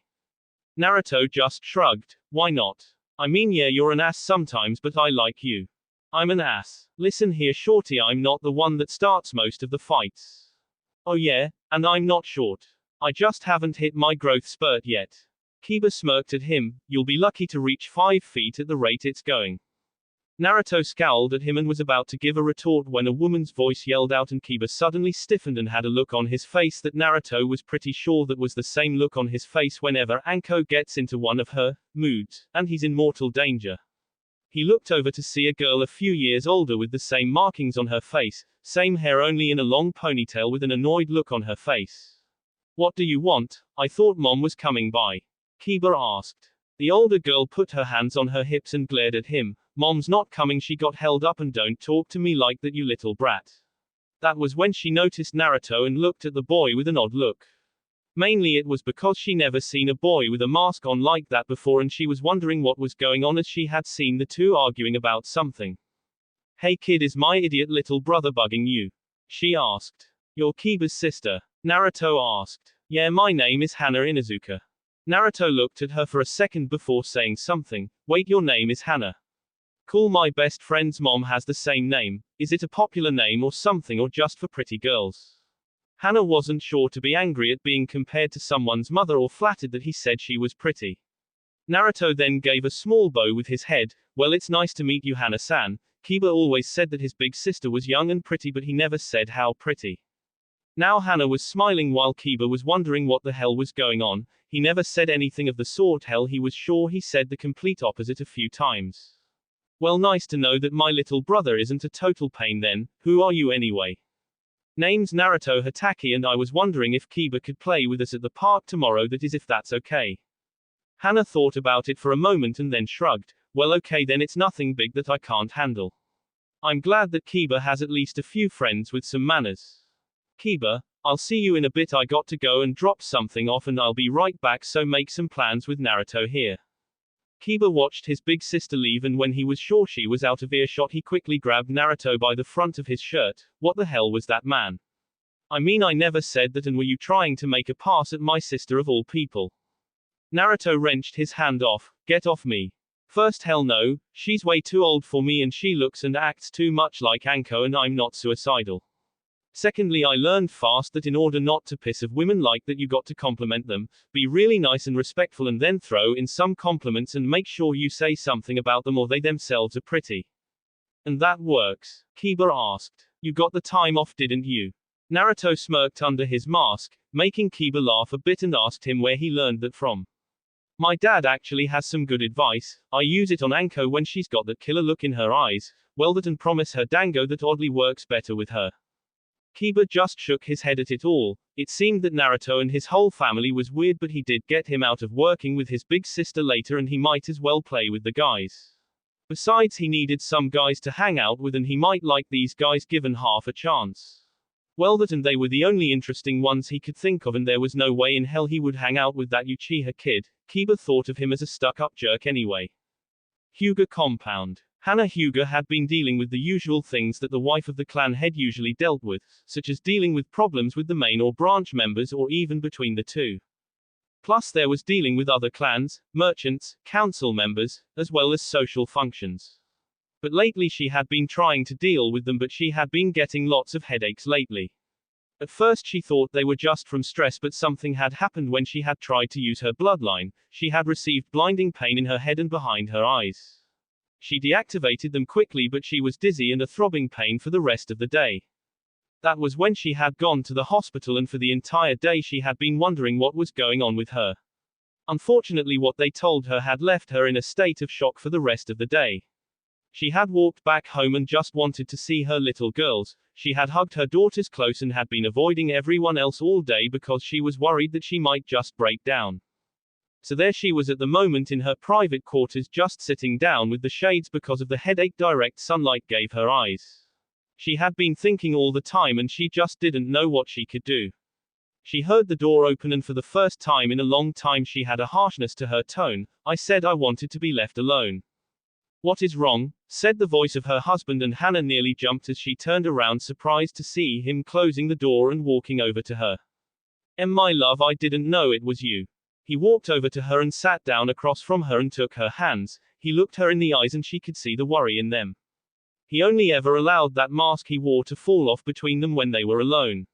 Naruto just shrugged. Why not? I mean, yeah, you're an ass sometimes, but I like you. I'm an ass. Listen here, shorty, I'm not the one that starts most of the fights. Oh yeah, and I'm not short. I just haven't hit my growth spurt yet. Kiba smirked at him. You'll be lucky to reach 5 feet at the rate it's going. Naruto scowled at him and was about to give a retort when a woman's voice yelled out, and Kiba suddenly stiffened and had a look on his face that Naruto was pretty sure that was the same look on his face whenever Anko gets into one of her moods, and he's in mortal danger. He looked over to see a girl a few years older with the same markings on her face, same hair only in a long ponytail with an annoyed look on her face. What do you want? I thought Mom was coming by. Kiba asked. The older girl put her hands on her hips and glared at him. Mom's not coming, she got held up, and don't talk to me like that, you little brat. That was when she noticed Naruto and looked at the boy with an odd look. Mainly it was because she never seen a boy with a mask on like that before, and she was wondering what was going on as she had seen the two arguing about something. Hey kid, is my idiot little brother bugging you? She asked. You're Kiba's sister? Naruto asked. Yeah, my name is Hana Inuzuka. Naruto looked at her for a second before saying something. Wait, your name is Hana? Cool, my best friend's mom has the same name. Is it a popular name or something, or just for pretty girls? Hana wasn't sure to be angry at being compared to someone's mother or flattered that he said she was pretty. Naruto then gave a small bow with his head. Well, it's nice to meet you, Hana-san. Kiba always said that his big sister was young and pretty, but he never said how pretty. Now Hana was smiling while Kiba was wondering what the hell was going on. He never said anything of the sort. Hell, he was sure he said the complete opposite a few times. Well, nice to know that my little brother isn't a total pain then. Who are you anyway? Name's Naruto Hatake, and I was wondering if Kiba could play with us at the park tomorrow, that is, if that's okay. Hana thought about it for a moment and then shrugged. Well, okay then, it's nothing big that I can't handle. I'm glad that Kiba has at least a few friends with some manners. Kiba, I'll see you in a bit, I got to go and drop something off and I'll be right back, so make some plans with Naruto here. Kiba watched his big sister leave, and when he was sure she was out of earshot, he quickly grabbed Naruto by the front of his shirt. What the hell was that, man? I mean, I never said that, and were you trying to make a pass at my sister of all people? Naruto wrenched his hand off. Get off me. First, hell no, she's way too old for me and she looks and acts too much like Anko, and I'm not suicidal. Secondly, I learned fast that in order not to piss off women like that, you got to compliment them, be really nice and respectful, and then throw in some compliments and make sure you say something about them or they themselves are pretty. And that works? Kiba asked. You got the time off, didn't you? Naruto smirked under his mask, making Kiba laugh a bit, and asked him where he learned that from. My dad actually has some good advice. I use it on Anko when she's got that killer look in her eyes. Well, that and promise her dango that oddly works better with her. Kiba just shook his head at it all. It seemed that Naruto and his whole family was weird, but he did get him out of working with his big sister later, and he might as well play with the guys. Besides, he needed some guys to hang out with, and he might like these guys given half a chance. Well, that and they were the only interesting ones he could think of, and there was no way in hell he would hang out with that Uchiha kid. Kiba thought of him as a stuck-up jerk anyway. Hyuga compound. Hana Hyuga had been dealing with the usual things that the wife of the clan head usually dealt with, such as dealing with problems with the main or branch members, or even between the two. Plus there was dealing with other clans, merchants, council members, as well as social functions. But lately she had been trying to deal with them, but she had been getting lots of headaches lately. At first she thought they were just from stress, but something had happened when she had tried to use her bloodline. She had received blinding pain in her head and behind her eyes. She deactivated them quickly, but she was dizzy and a throbbing pain for the rest of the day. That was when she had gone to the hospital, and for the entire day she had been wondering what was going on with her. Unfortunately, what they told her had left her in a state of shock for the rest of the day. She had walked back home and just wanted to see her little girls. She had hugged her daughters close and had been avoiding everyone else all day because she was worried that she might just break down. So there she was at the moment in her private quarters, just sitting down with the shades because of the headache direct sunlight gave her eyes. She had been thinking all the time and she just didn't know what she could do. She heard the door open and for the first time in a long time she had a harshness to her tone. I said I wanted to be left alone. What is wrong? Said the voice of her husband, and Hannah nearly jumped as she turned around surprised to see him closing the door and walking over to her. My love, I didn't know it was you. He walked over to her and sat down across from her and took her hands. He looked her in the eyes and she could see the worry in them. He only ever allowed that mask he wore to fall off between them when they were alone.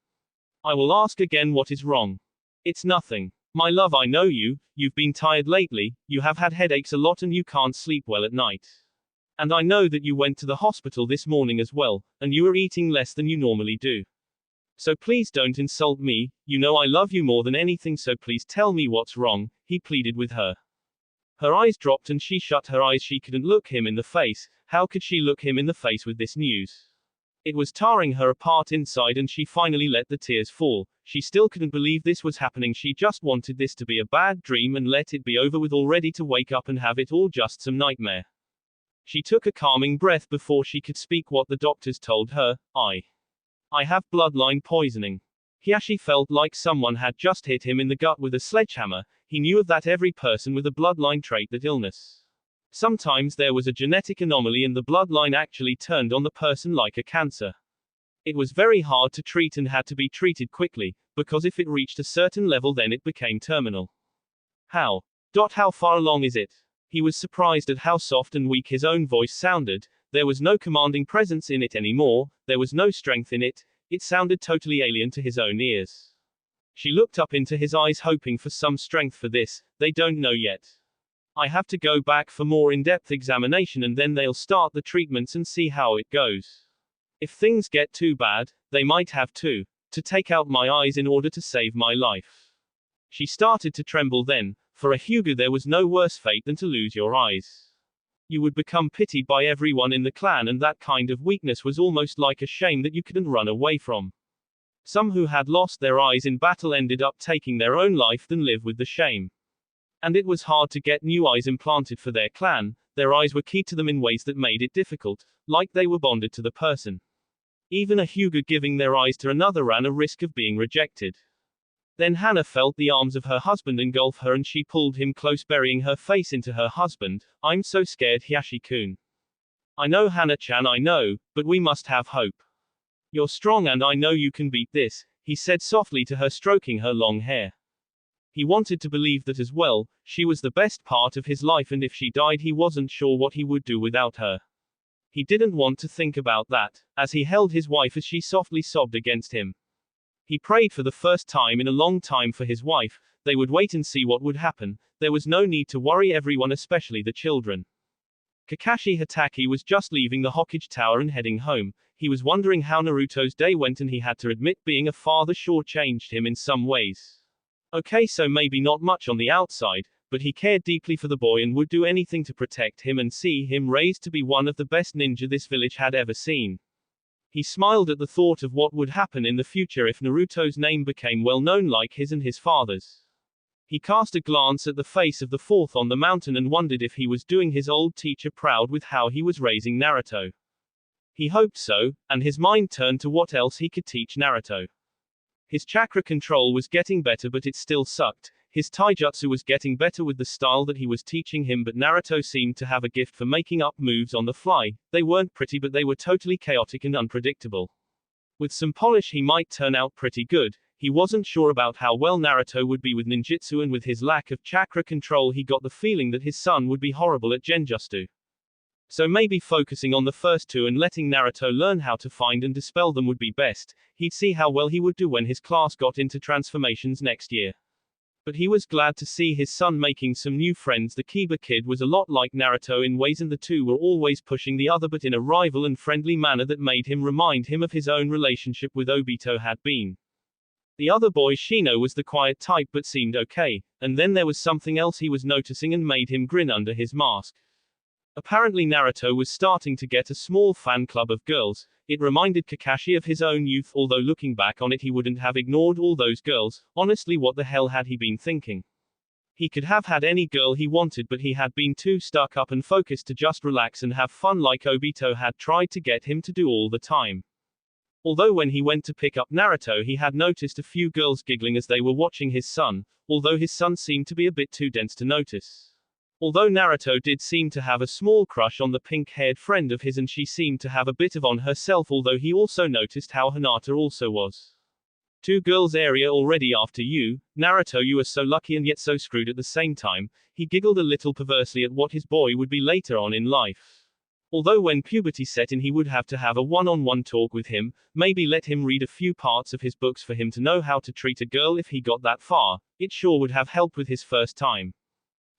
I will ask again, what is wrong? It's nothing. My love, I know you've been tired lately, you have had headaches a lot and you can't sleep well at night. And I know that you went to the hospital this morning as well, and you are eating less than you normally do. So please don't insult me, you know I love you more than anything, so please tell me what's wrong, he pleaded with her. Her eyes dropped and she shut her eyes. She couldn't look him in the face. How could she look him in the face with this news? It was tearing her apart inside and she finally let the tears fall. She still couldn't believe this was happening. She just wanted this to be a bad dream and let it be over with already, to wake up and have it all just some nightmare. She took a calming breath before she could speak what the doctors told her. I have bloodline poisoning. Kakashi felt like someone had just hit him in the gut with a sledgehammer. He knew of that every person with a bloodline trait, that illness. Sometimes there was a genetic anomaly and the bloodline actually turned on the person like a cancer. It was very hard to treat and had to be treated quickly, because if it reached a certain level then it became terminal. How far along is it? He was surprised at how soft and weak his own voice sounded. There was no commanding presence in it anymore, there was no strength in it, it sounded totally alien to his own ears. She looked up into his eyes hoping for some strength for this. They don't know yet. I have to go back for more in-depth examination and then they'll start the treatments and see how it goes. If things get too bad, they might have to take out my eyes in order to save my life. She started to tremble then. For a Hyuga there was no worse fate than to lose your eyes. You would become pitied by everyone in the clan, and that kind of weakness was almost like a shame that you couldn't run away from. Some who had lost their eyes in battle ended up taking their own life than live with the shame. And it was hard to get new eyes implanted for their clan. Their eyes were key to them in ways that made it difficult, like they were bonded to the person. Even a Hyuga giving their eyes to another ran a risk of being rejected. Then Hannah felt the arms of her husband engulf her and she pulled him close, burying her face into her husband. I'm so scared, Kakashi-kun. I know, Hannah-chan, I know, but we must have hope. You're strong and I know you can beat this, he said softly to her, stroking her long hair. He wanted to believe that as well. She was the best part of his life and if she died he wasn't sure what he would do without her. He didn't want to think about that, as he held his wife as she softly sobbed against him. He prayed for the first time in a long time for his wife. They would wait and see what would happen. There was no need to worry everyone, especially the children. Kakashi Hatake was just leaving the Hokage Tower and heading home. He was wondering how Naruto's day went and he had to admit being a father sure changed him in some ways. Okay, so maybe not much on the outside, but he cared deeply for the boy and would do anything to protect him and see him raised to be one of the best ninja this village had ever seen. He smiled at the thought of what would happen in the future if Naruto's name became well known like his and his father's. He cast a glance at the face of the fourth on the mountain and wondered if he was doing his old teacher proud with how he was raising Naruto. He hoped so, and his mind turned to what else he could teach Naruto. His chakra control was getting better, but it still sucked. His taijutsu was getting better with the style that he was teaching him, but Naruto seemed to have a gift for making up moves on the fly. They weren't pretty, but they were totally chaotic and unpredictable. With some polish he might turn out pretty good. He wasn't sure about how well Naruto would be with ninjutsu, and with his lack of chakra control he got the feeling that his son would be horrible at genjutsu. So maybe focusing on the first two and letting Naruto learn how to find and dispel them would be best. He'd see how well he would do when his class got into transformations next year. But he was glad to see his son making some new friends. The Kiba kid was a lot like Naruto in ways, and the two were always pushing the other, but in a rival and friendly manner that made him remind him of his own relationship with Obito had been. The other boy, Shino, was the quiet type but seemed okay, and then there was something else he was noticing and made him grin under his mask. Apparently Naruto was starting to get a small fan club of girls. It reminded Kakashi of his own youth, although looking back on it he wouldn't have ignored all those girls. Honestly, what the hell had he been thinking? He could have had any girl he wanted, but he had been too stuck up and focused to just relax and have fun like Obito had tried to get him to do all the time. Although when he went to pick up Naruto he had noticed a few girls giggling as they were watching his son, although his son seemed to be a bit too dense to notice. Although Naruto did seem to have a small crush on the pink-haired friend of his and she seemed to have a bit of on herself, although he also noticed how Hinata also was. Two girls area already after you, Naruto, you are so lucky and yet so screwed at the same time. He giggled a little perversely at what his boy would be later on in life. Although when puberty set in he would have to have a one-on-one talk with him, maybe let him read a few parts of his books for him to know how to treat a girl if he got that far. It sure would have helped with his first time.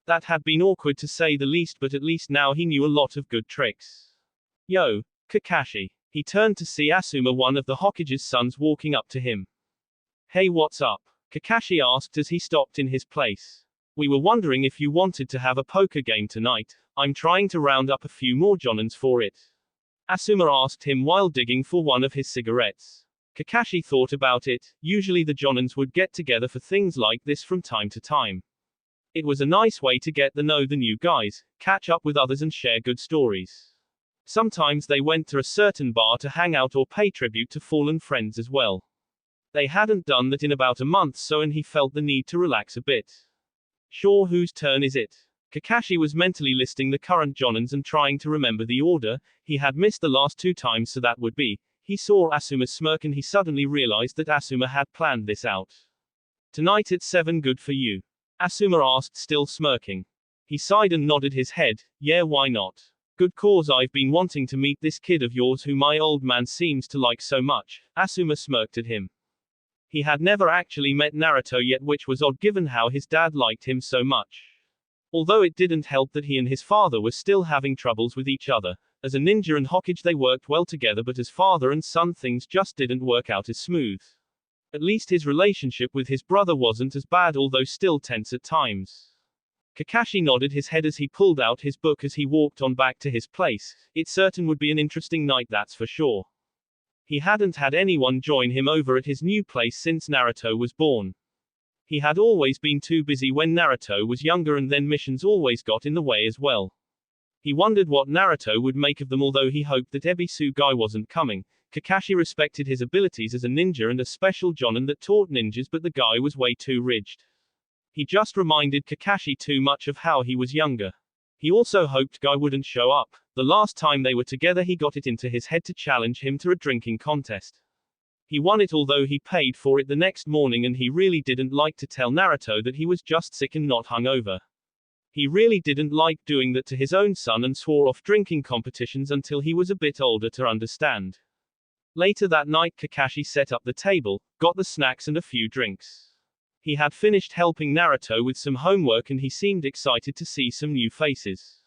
That had been awkward to say the least, but at least now he knew a lot of good tricks. Yo, Kakashi. He turned to see Asuma, one of the Hokage's sons, walking up to him. Hey, what's up? Kakashi asked as he stopped in his place. We were wondering if you wanted to have a poker game tonight. I'm trying to round up a few more jonins for it. Asuma asked him while digging for one of his cigarettes. Kakashi thought about it. Usually the jonins would get together for things like this from time to time. It was a nice way to get to know the new guys, catch up with others and share good stories. Sometimes they went to a certain bar to hang out or pay tribute to fallen friends as well. They hadn't done that in about a month so, and he felt the need to relax a bit. Sure, whose turn is it? Kakashi was mentally listing the current jonins and trying to remember the order. He had missed the last 2 times, so that would be. He saw Asuma's smirk and he suddenly realized that Asuma had planned this out. Tonight at 7, good for you? Asuma asked, still smirking. He sighed and nodded his head. Yeah, why not? Good cause. I've been wanting to meet this kid of yours who my old man seems to like so much. Asuma smirked at him. He had never actually met Naruto yet, which was odd given how his dad liked him so much. Although it didn't help that he and his father were still having troubles with each other. As a ninja and Hokage they worked well together, but as father and son things just didn't work out as smooth. At least his relationship with his brother wasn't as bad, although still tense at times. Kakashi nodded his head as he pulled out his book as he walked on back to his place. It certain would be an interesting night, that's for sure. He hadn't had anyone join him over at his new place since Naruto was born. He had always been too busy when Naruto was younger, and then missions always got in the way as well. He wondered what Naruto would make of them, although he hoped that Ebisu guy wasn't coming. Kakashi respected his abilities as a ninja and a special jonin that taught ninjas, but the guy was way too rigid. He just reminded Kakashi too much of how he was younger. He also hoped Guy wouldn't show up. The last time they were together he got it into his head to challenge him to a drinking contest. He won it, although he paid for it the next morning, and he really didn't like to tell Naruto that he was just sick and not hungover. He really didn't like doing that to his own son and swore off drinking competitions until he was a bit older to understand. Later that night Kakashi set up the table, got the snacks and a few drinks. He had finished helping Naruto with some homework and he seemed excited to see some new faces.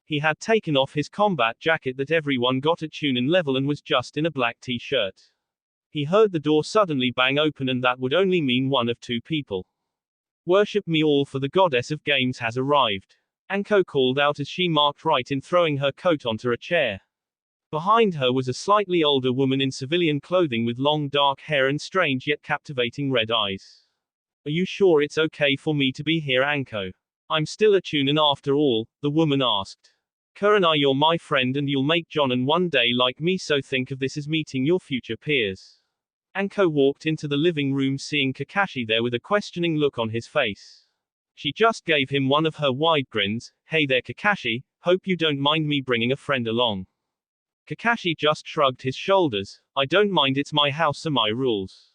He had taken off his combat jacket that everyone got at Chunin level and was just in a black t-shirt. He heard the door suddenly bang open, and that would only mean one of 2 people. Worship me all, for the goddess of games has arrived. Anko called out as she marked right in, throwing her coat onto a chair. Behind her was a slightly older woman in civilian clothing with long dark hair and strange yet captivating red eyes. Are you sure it's okay for me to be here, Anko? I'm still a Chunin after all, the woman asked. Kurenai, you're my friend and you'll make Jonin one day like me, so think of this as meeting your future peers. Anko walked into the living room seeing Kakashi there with a questioning look on his face. She just gave him one of her wide grins. Hey there Kakashi, hope you don't mind me bringing a friend along. Kakashi just shrugged his shoulders. I don't mind, it's my house and my rules.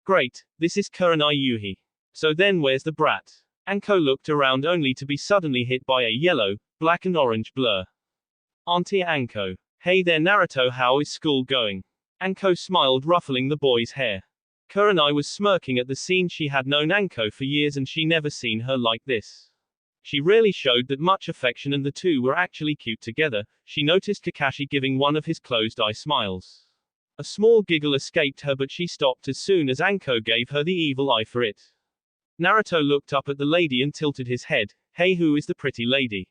Great, this is Kurenai Yuhi. So then where's the brat? Anko looked around only to be suddenly hit by a yellow, black and orange blur. Auntie Anko. Hey there Naruto, how is school going? Anko smiled, ruffling the boy's hair. Kurenai was smirking at the scene. She had known Anko for years and she never seen her like this. She rarely showed that much affection and the two were actually cute together. She noticed Kakashi giving one of his closed-eye smiles. A small giggle escaped her, but she stopped as soon as Anko gave her the evil eye for it. Naruto looked up at the lady and tilted his head. Hey, who is the pretty lady?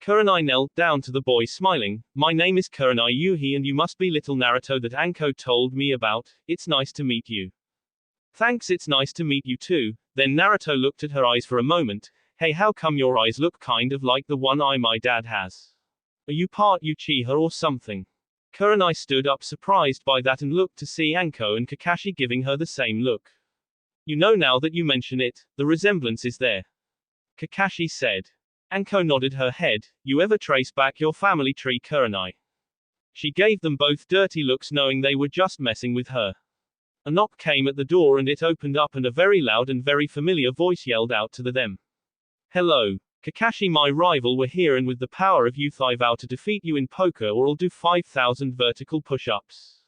Kurenai knelt down to the boy, smiling. My name is Kurenai Yuhi and you must be little Naruto that Anko told me about. It's nice to meet you. Thanks, it's nice to meet you too. Then Naruto looked at her eyes for a moment. Hey, how come your eyes look kind of like the one eye my dad has? Are you part Uchiha or something? Kurenai stood up surprised by that and looked to see Anko and Kakashi giving her the same look. You know, now that you mention it, the resemblance is there, Kakashi said. Anko nodded her head. You ever trace back your family tree, Kurenai? She gave them both dirty looks, knowing they were just messing with her. A knock came at the door and it opened up, and a very loud and very familiar voice yelled out to them. Hello, Kakashi, my rival, we're here, and with the power of youth I vow to defeat you in poker, or I'll do 5,000 vertical push-ups.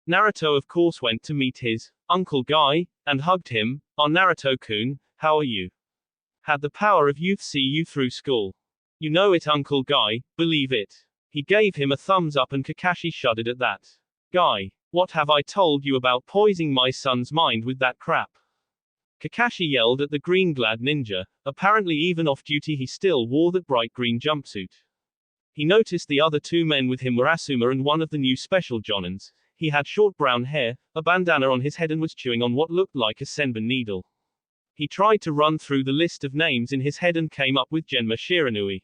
Naruto of course went to meet his Uncle Guy, and hugged him. Oh, Naruto-kun, how are you? Had the power of youth see you through school. You know it, Uncle Guy, believe it. He gave him a thumbs up and Kakashi shuddered at that. Guy, what have I told you about poisoning my son's mind with that crap? Kakashi yelled at the green-clad ninja. Apparently even off duty he still wore that bright green jumpsuit. He noticed the other two men with him were Asuma and one of the new special Jonins. He had short brown hair, a bandana on his head, and was chewing on what looked like a senbon needle. He tried to run through the list of names in his head and came up with Genma Shiranui.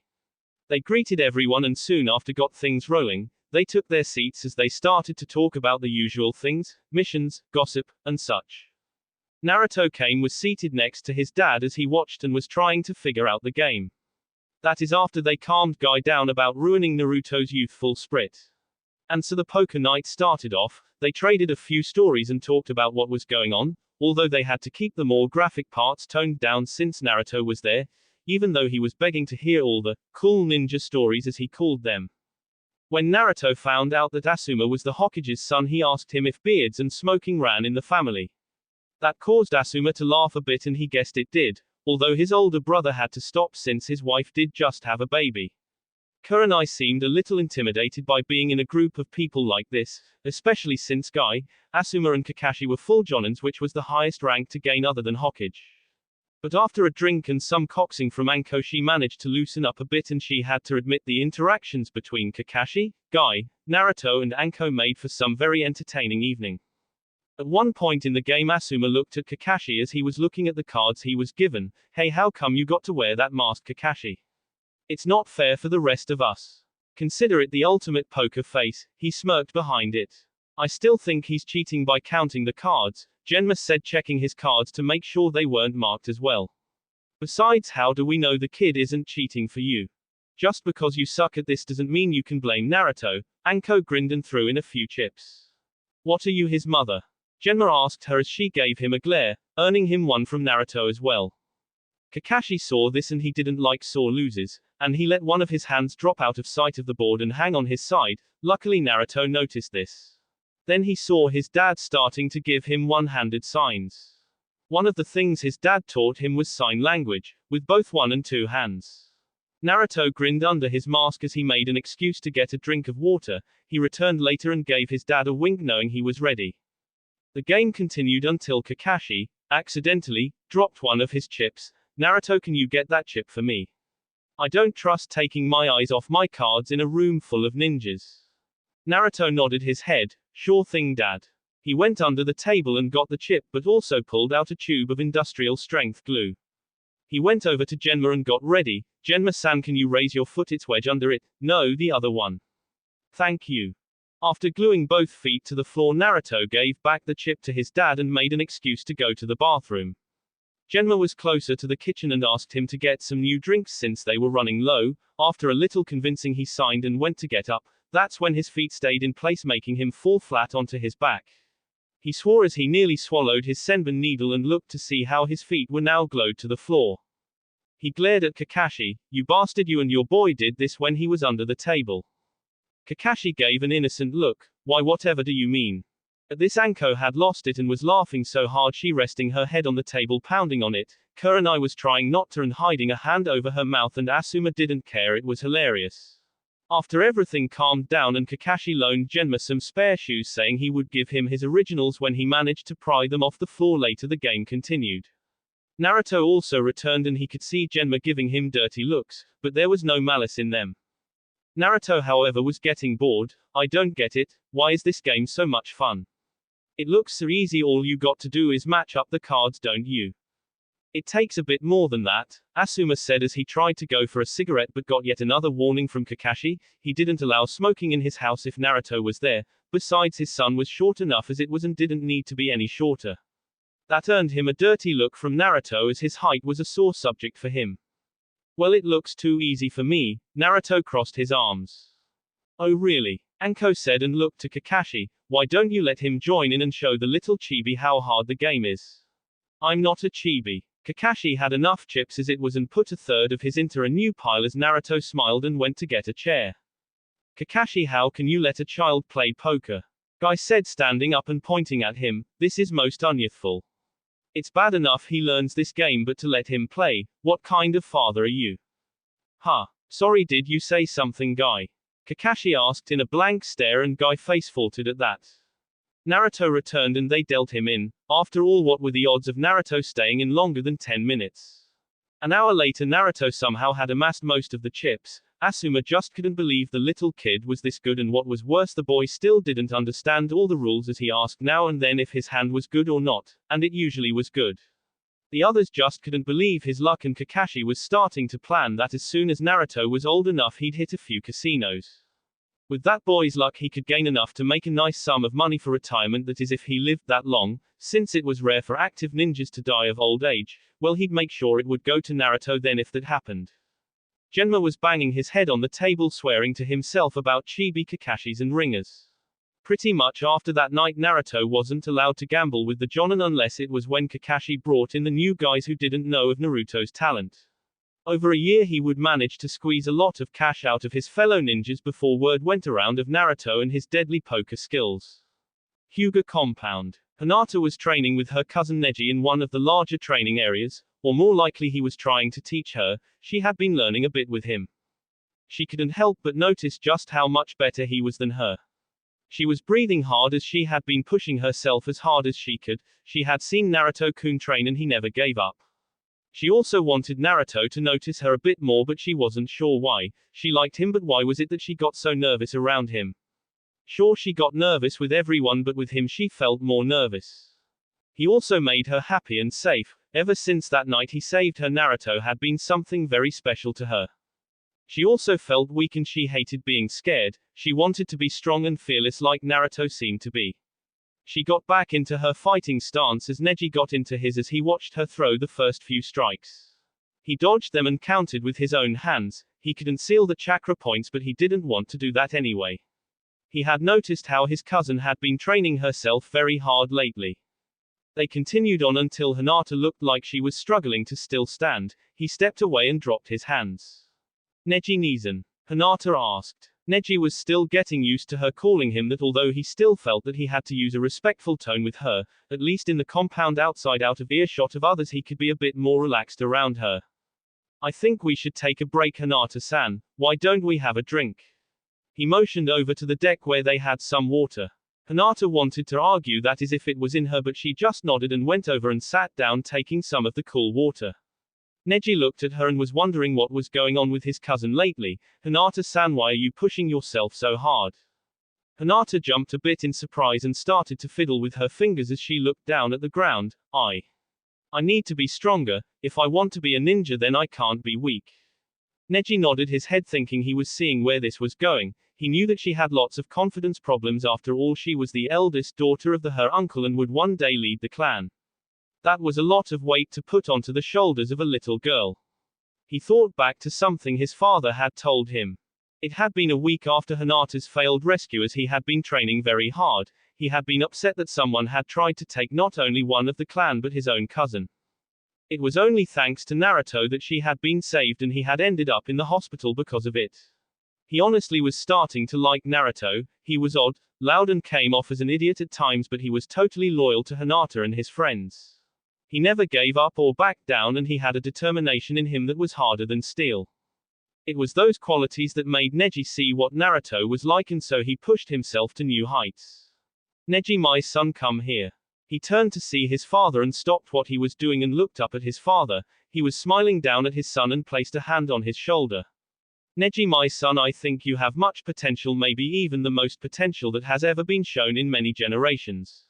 They greeted everyone and soon after got things rolling. They took their seats as they started to talk about the usual things, missions, gossip, and such. Naruto was seated next to his dad as he watched and was trying to figure out the game. That is after they calmed Guy down about ruining Naruto's youthful spirit. And so the poker night started off. They traded a few stories and talked about what was going on, although they had to keep the more graphic parts toned down since Naruto was there, even though he was begging to hear all the cool ninja stories as he called them. When Naruto found out that Asuma was the Hokage's son, he asked him if beards and smoking ran in the family. That caused Asuma to laugh a bit, and he guessed it did, although his older brother had to stop since his wife did just have a baby. Kurenai seemed a little intimidated by being in a group of people like this, especially since Guy, Asuma and Kakashi were full Jonins, which was the highest rank to gain other than Hokage. But after a drink and some coaxing from Anko, she managed to loosen up a bit, and she had to admit the interactions between Kakashi, Guy, Naruto and Anko made for some very entertaining evening. At one point in the game, Asuma looked at Kakashi as he was looking at the cards he was given. Hey, how come you got to wear that mask, Kakashi? It's not fair for the rest of us. Consider it the ultimate poker face, he smirked behind it. I still think he's cheating by counting the cards, Genma said, checking his cards to make sure they weren't marked as well. Besides, how do we know the kid isn't cheating for you? Just because you suck at this doesn't mean you can blame Naruto. Anko grinned and threw in a few chips. What are you, his mother? Genma asked her as she gave him a glare, earning him one from Naruto as well. Kakashi saw this and he didn't like sore losers, and he let one of his hands drop out of sight of the board and hang on his side. Luckily Naruto noticed this. Then he saw his dad starting to give him one-handed signs. One of the things his dad taught him was sign language, with both one and two hands. Naruto grinned under his mask as he made an excuse to get a drink of water. He returned later and gave his dad a wink, knowing he was ready. The game continued until Kakashi, accidentally, dropped one of his chips. Naruto, can you get that chip for me? I don't trust taking my eyes off my cards in a room full of ninjas. Naruto nodded his head. Sure thing, Dad. He went under the table and got the chip, but also pulled out a tube of industrial strength glue. He went over to Genma and got ready. Genma-san, can you raise your foot? It's wedged under it. No, the other one. Thank you. After gluing both feet to the floor, Naruto gave back the chip to his dad and made an excuse to go to the bathroom. Genma was closer to the kitchen and asked him to get some new drinks since they were running low. After a little convincing, he signed and went to get up. That's when his feet stayed in place, making him fall flat onto his back. He swore as he nearly swallowed his senbon needle and looked to see how his feet were now glued to the floor. He glared at Kakashi. You bastard, you and your boy did this when he was under the table. Kakashi gave an innocent look. Why, whatever do you mean? At this, Anko had lost it and was laughing so hard she resting her head on the table, pounding on it. Kurenai was trying not to and hiding a hand over her mouth, and Asuma didn't care. It was hilarious. After everything calmed down and Kakashi loaned Genma some spare shoes, saying he would give him his originals when he managed to pry them off the floor later, the game continued. Naruto also returned and he could see Genma giving him dirty looks, but there was no malice in them. Naruto, however, was getting bored. I don't get it. Why is this game so much fun? It looks so easy. All you got to do is match up the cards, don't you? It takes a bit more than that, Asuma said as he tried to go for a cigarette but got yet another warning from Kakashi. He didn't allow smoking in his house if Naruto was there, besides his son was short enough as it was and didn't need to be any shorter. That earned him a dirty look from Naruto as his height was a sore subject for him. Well, it looks too easy for me, Naruto crossed his arms. Oh really? Anko said and looked to Kakashi, why don't you let him join in and show the little chibi how hard the game is? I'm not a chibi. Kakashi had enough chips as it was and put a third of his into a new pile as Naruto smiled and went to get a chair. Kakashi, how can you let a child play poker? Guy said standing up and pointing at him, this is most unyouthful. It's bad enough he learns this game but to let him play, what kind of father are you? Huh. Sorry, did you say something, Guy? Kakashi asked in a blank stare and Guy face faltered at that. Naruto returned and they dealt him in. After all, what were the odds of Naruto staying in longer than 10 minutes? An hour later Naruto somehow had amassed most of the chips. Asuma just couldn't believe the little kid was this good, and what was worse, the boy still didn't understand all the rules as he asked now and then if his hand was good or not, and it usually was good. The others just couldn't believe his luck, and Kakashi was starting to plan that as soon as Naruto was old enough he'd hit a few casinos. With that boy's luck he could gain enough to make a nice sum of money for retirement, that is if he lived that long, since it was rare for active ninjas to die of old age, well he'd make sure it would go to Naruto then if that happened. Genma was banging his head on the table swearing to himself about chibi Kakashis and ringers. Pretty much after that night Naruto wasn't allowed to gamble with the Jonin unless it was when Kakashi brought in the new guys who didn't know of Naruto's talent. Over a year he would manage to squeeze a lot of cash out of his fellow ninjas before word went around of Naruto and his deadly poker skills. Hyuga Compound. Hinata was training with her cousin Neji in one of the larger training areas, or more likely he was trying to teach her. She had been learning a bit with him. She couldn't help but notice just how much better he was than her. She was breathing hard as she had been pushing herself as hard as she could. She had seen Naruto-kun train and he never gave up. She also wanted Naruto to notice her a bit more, but she wasn't sure why. She liked him, but why was it that she got so nervous around him? Sure, she got nervous with everyone, but with him she felt more nervous. He also made her happy and safe. Ever since that night he saved her, Naruto had been something very special to her. She also felt weak and she hated being scared. She wanted to be strong and fearless like Naruto seemed to be. She got back into her fighting stance as Neji got into his as he watched her throw the first few strikes. He dodged them and countered with his own hands. He could conceal the chakra points, but he didn't want to do that anyway. He had noticed how his cousin had been training herself very hard lately. They continued on until Hinata looked like she was struggling to still stand. He stepped away and dropped his hands. Neji Nizan? Hinata asked. Neji was still getting used to her calling him that, although he still felt that he had to use a respectful tone with her. At least in the compound outside, out of earshot of others, he could be a bit more relaxed around her. I think we should take a break, Hinata-san. Why don't we have a drink? He motioned over to the deck where they had some water. Hinata wanted to argue that as if it was in her, but she just nodded and went over and sat down taking some of the cool water. Neji looked at her and was wondering what was going on with his cousin lately. Hinata-san, why are you pushing yourself so hard? Hinata jumped a bit in surprise and started to fiddle with her fingers as she looked down at the ground. I need to be stronger. If I want to be a ninja, then I can't be weak. Neji nodded his head, thinking he was seeing where this was going. He knew that she had lots of confidence problems. After all, she was the eldest daughter of her uncle and would one day lead the clan. That was a lot of weight to put onto the shoulders of a little girl. He thought back to something his father had told him. It had been a week after Hinata's failed rescue as he had been training very hard. He had been upset that someone had tried to take not only one of the clan but his own cousin. It was only thanks to Naruto that she had been saved, and he had ended up in the hospital because of it. He honestly was starting to like Naruto. He was odd, loud and came off as an idiot at times, but he was totally loyal to Hinata and his friends. He never gave up or backed down, and he had a determination in him that was harder than steel. It was those qualities that made Neji see what Naruto was like, and so he pushed himself to new heights. Neji, my son, come here. He turned to see his father and stopped what he was doing and looked up at his father. He was smiling down at his son and placed a hand on his shoulder. Neji, my son, I think you have much potential, maybe even the most potential that has ever been shown in many generations.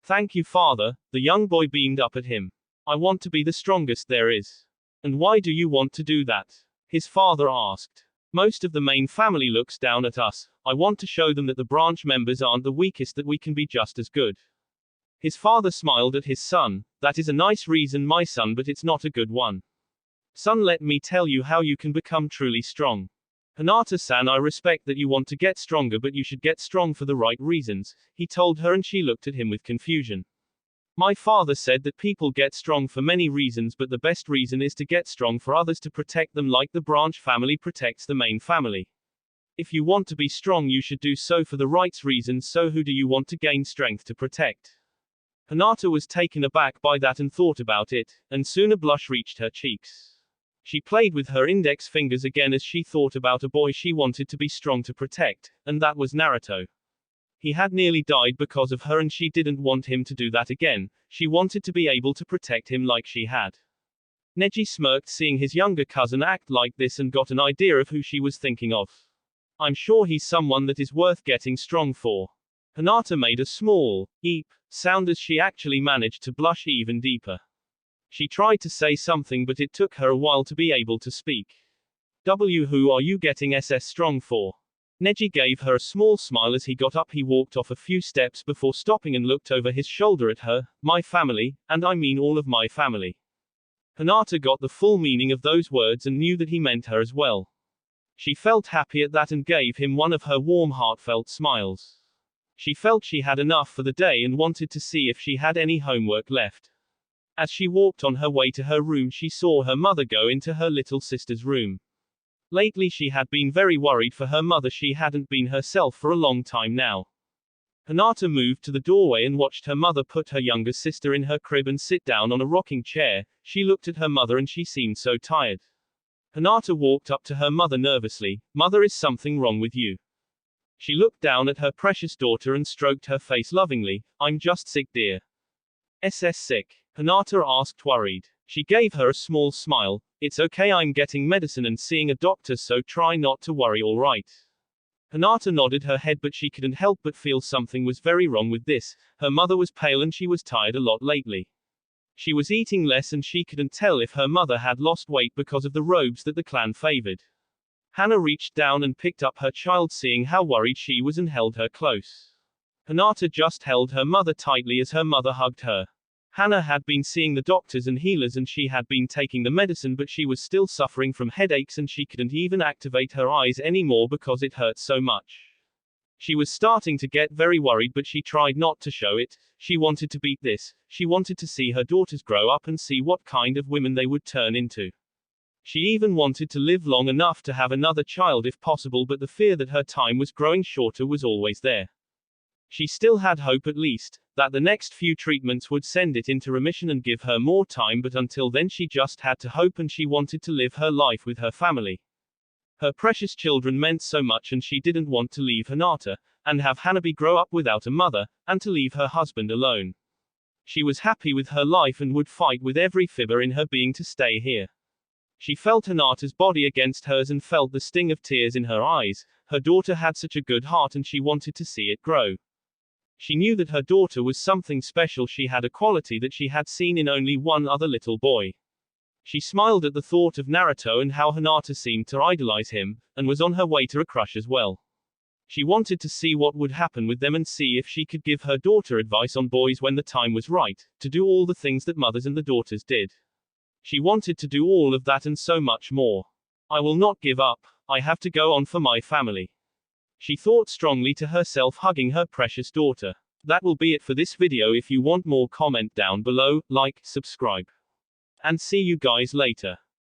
Thank you, father. The young boy beamed up at him. I want to be the strongest there is. And why do you want to do that? His father asked. Most of the main family looks down at us. I want to show them that the branch members aren't the weakest, that we can be just as good. His father smiled at his son. That is a nice reason, my son, but it's not a good one. Son, let me tell you how you can become truly strong. Hinata-san, I respect that you want to get stronger, but you should get strong for the right reasons, he told her, and she looked at him with confusion. My father said that people get strong for many reasons, but the best reason is to get strong for others, to protect them like the branch family protects the main family. If you want to be strong, you should do so for the right reasons. So who do you want to gain strength to protect? Hinata was taken aback by that and thought about it, and soon a blush reached her cheeks. She played with her index fingers again as she thought about a boy she wanted to be strong to protect, and that was Naruto. He had nearly died because of her, and she didn't want him to do that again. She wanted to be able to protect him like she had. Neji smirked seeing his younger cousin act like this and got an idea of who she was thinking of. I'm sure he's someone that is worth getting strong for. Hinata made a small, eep, sound as she actually managed to blush even deeper. She tried to say something, but it took her a while to be able to speak. Who are you getting SS strong for? Neji gave her a small smile as he got up. He walked off a few steps before stopping and looked over his shoulder at her. My family, and I mean all of my family. Hinata got the full meaning of those words and knew that he meant her as well. She felt happy at that and gave him one of her warm, heartfelt smiles. She felt she had enough for the day and wanted to see if she had any homework left. As she walked on her way to her room, she saw her mother go into her little sister's room. Lately she had been very worried for her mother. She hadn't been herself for a long time now. Hinata moved to the doorway and watched her mother put her younger sister in her crib and sit down on a rocking chair. She looked at her mother and she seemed so tired. Hinata walked up to her mother nervously. Mother, is something wrong with you? She looked down at her precious daughter and stroked her face lovingly. I'm just sick, dear. Sick? Hinata asked, worried. She gave her a small smile. It's okay, I'm getting medicine and seeing a doctor, so try not to worry, alright? Hinata nodded her head, but she couldn't help but feel something was very wrong with this. Her mother was pale and she was tired a lot lately. She was eating less and she couldn't tell if her mother had lost weight because of the robes that the clan favored. Hana reached down and picked up her child, seeing how worried she was, and held her close. Hinata just held her mother tightly as her mother hugged her. Hana had been seeing the doctors and healers and she had been taking the medicine, but she was still suffering from headaches and she couldn't even activate her eyes anymore because it hurt so much. She was starting to get very worried, but she tried not to show it. She wanted to beat this. She wanted to see her daughters grow up and see what kind of women they would turn into. She even wanted to live long enough to have another child if possible, but the fear that her time was growing shorter was always there. She still had hope, at least, that the next few treatments would send it into remission and give her more time, but until then she just had to hope, and she wanted to live her life with her family. Her precious children meant so much and she didn't want to leave Hinata, and have Hanabi grow up without a mother, and to leave her husband alone. She was happy with her life and would fight with every fiber in her being to stay here. She felt Hinata's body against hers and felt the sting of tears in her eyes. Her daughter had such a good heart and she wanted to see it grow. She knew that her daughter was something special. She had a quality that she had seen in only one other little boy. She smiled at the thought of Naruto and how Hinata seemed to idolize him, and was on her way to a crush as well. She wanted to see what would happen with them and see if she could give her daughter advice on boys when the time was right, to do all the things that mothers and the daughters did. She wanted to do all of that and so much more. I will not give up. I have to go on for my family. She thought strongly to herself, hugging her precious daughter. That will be it for this video. If you want more, comment down below, like, subscribe. And see you guys later.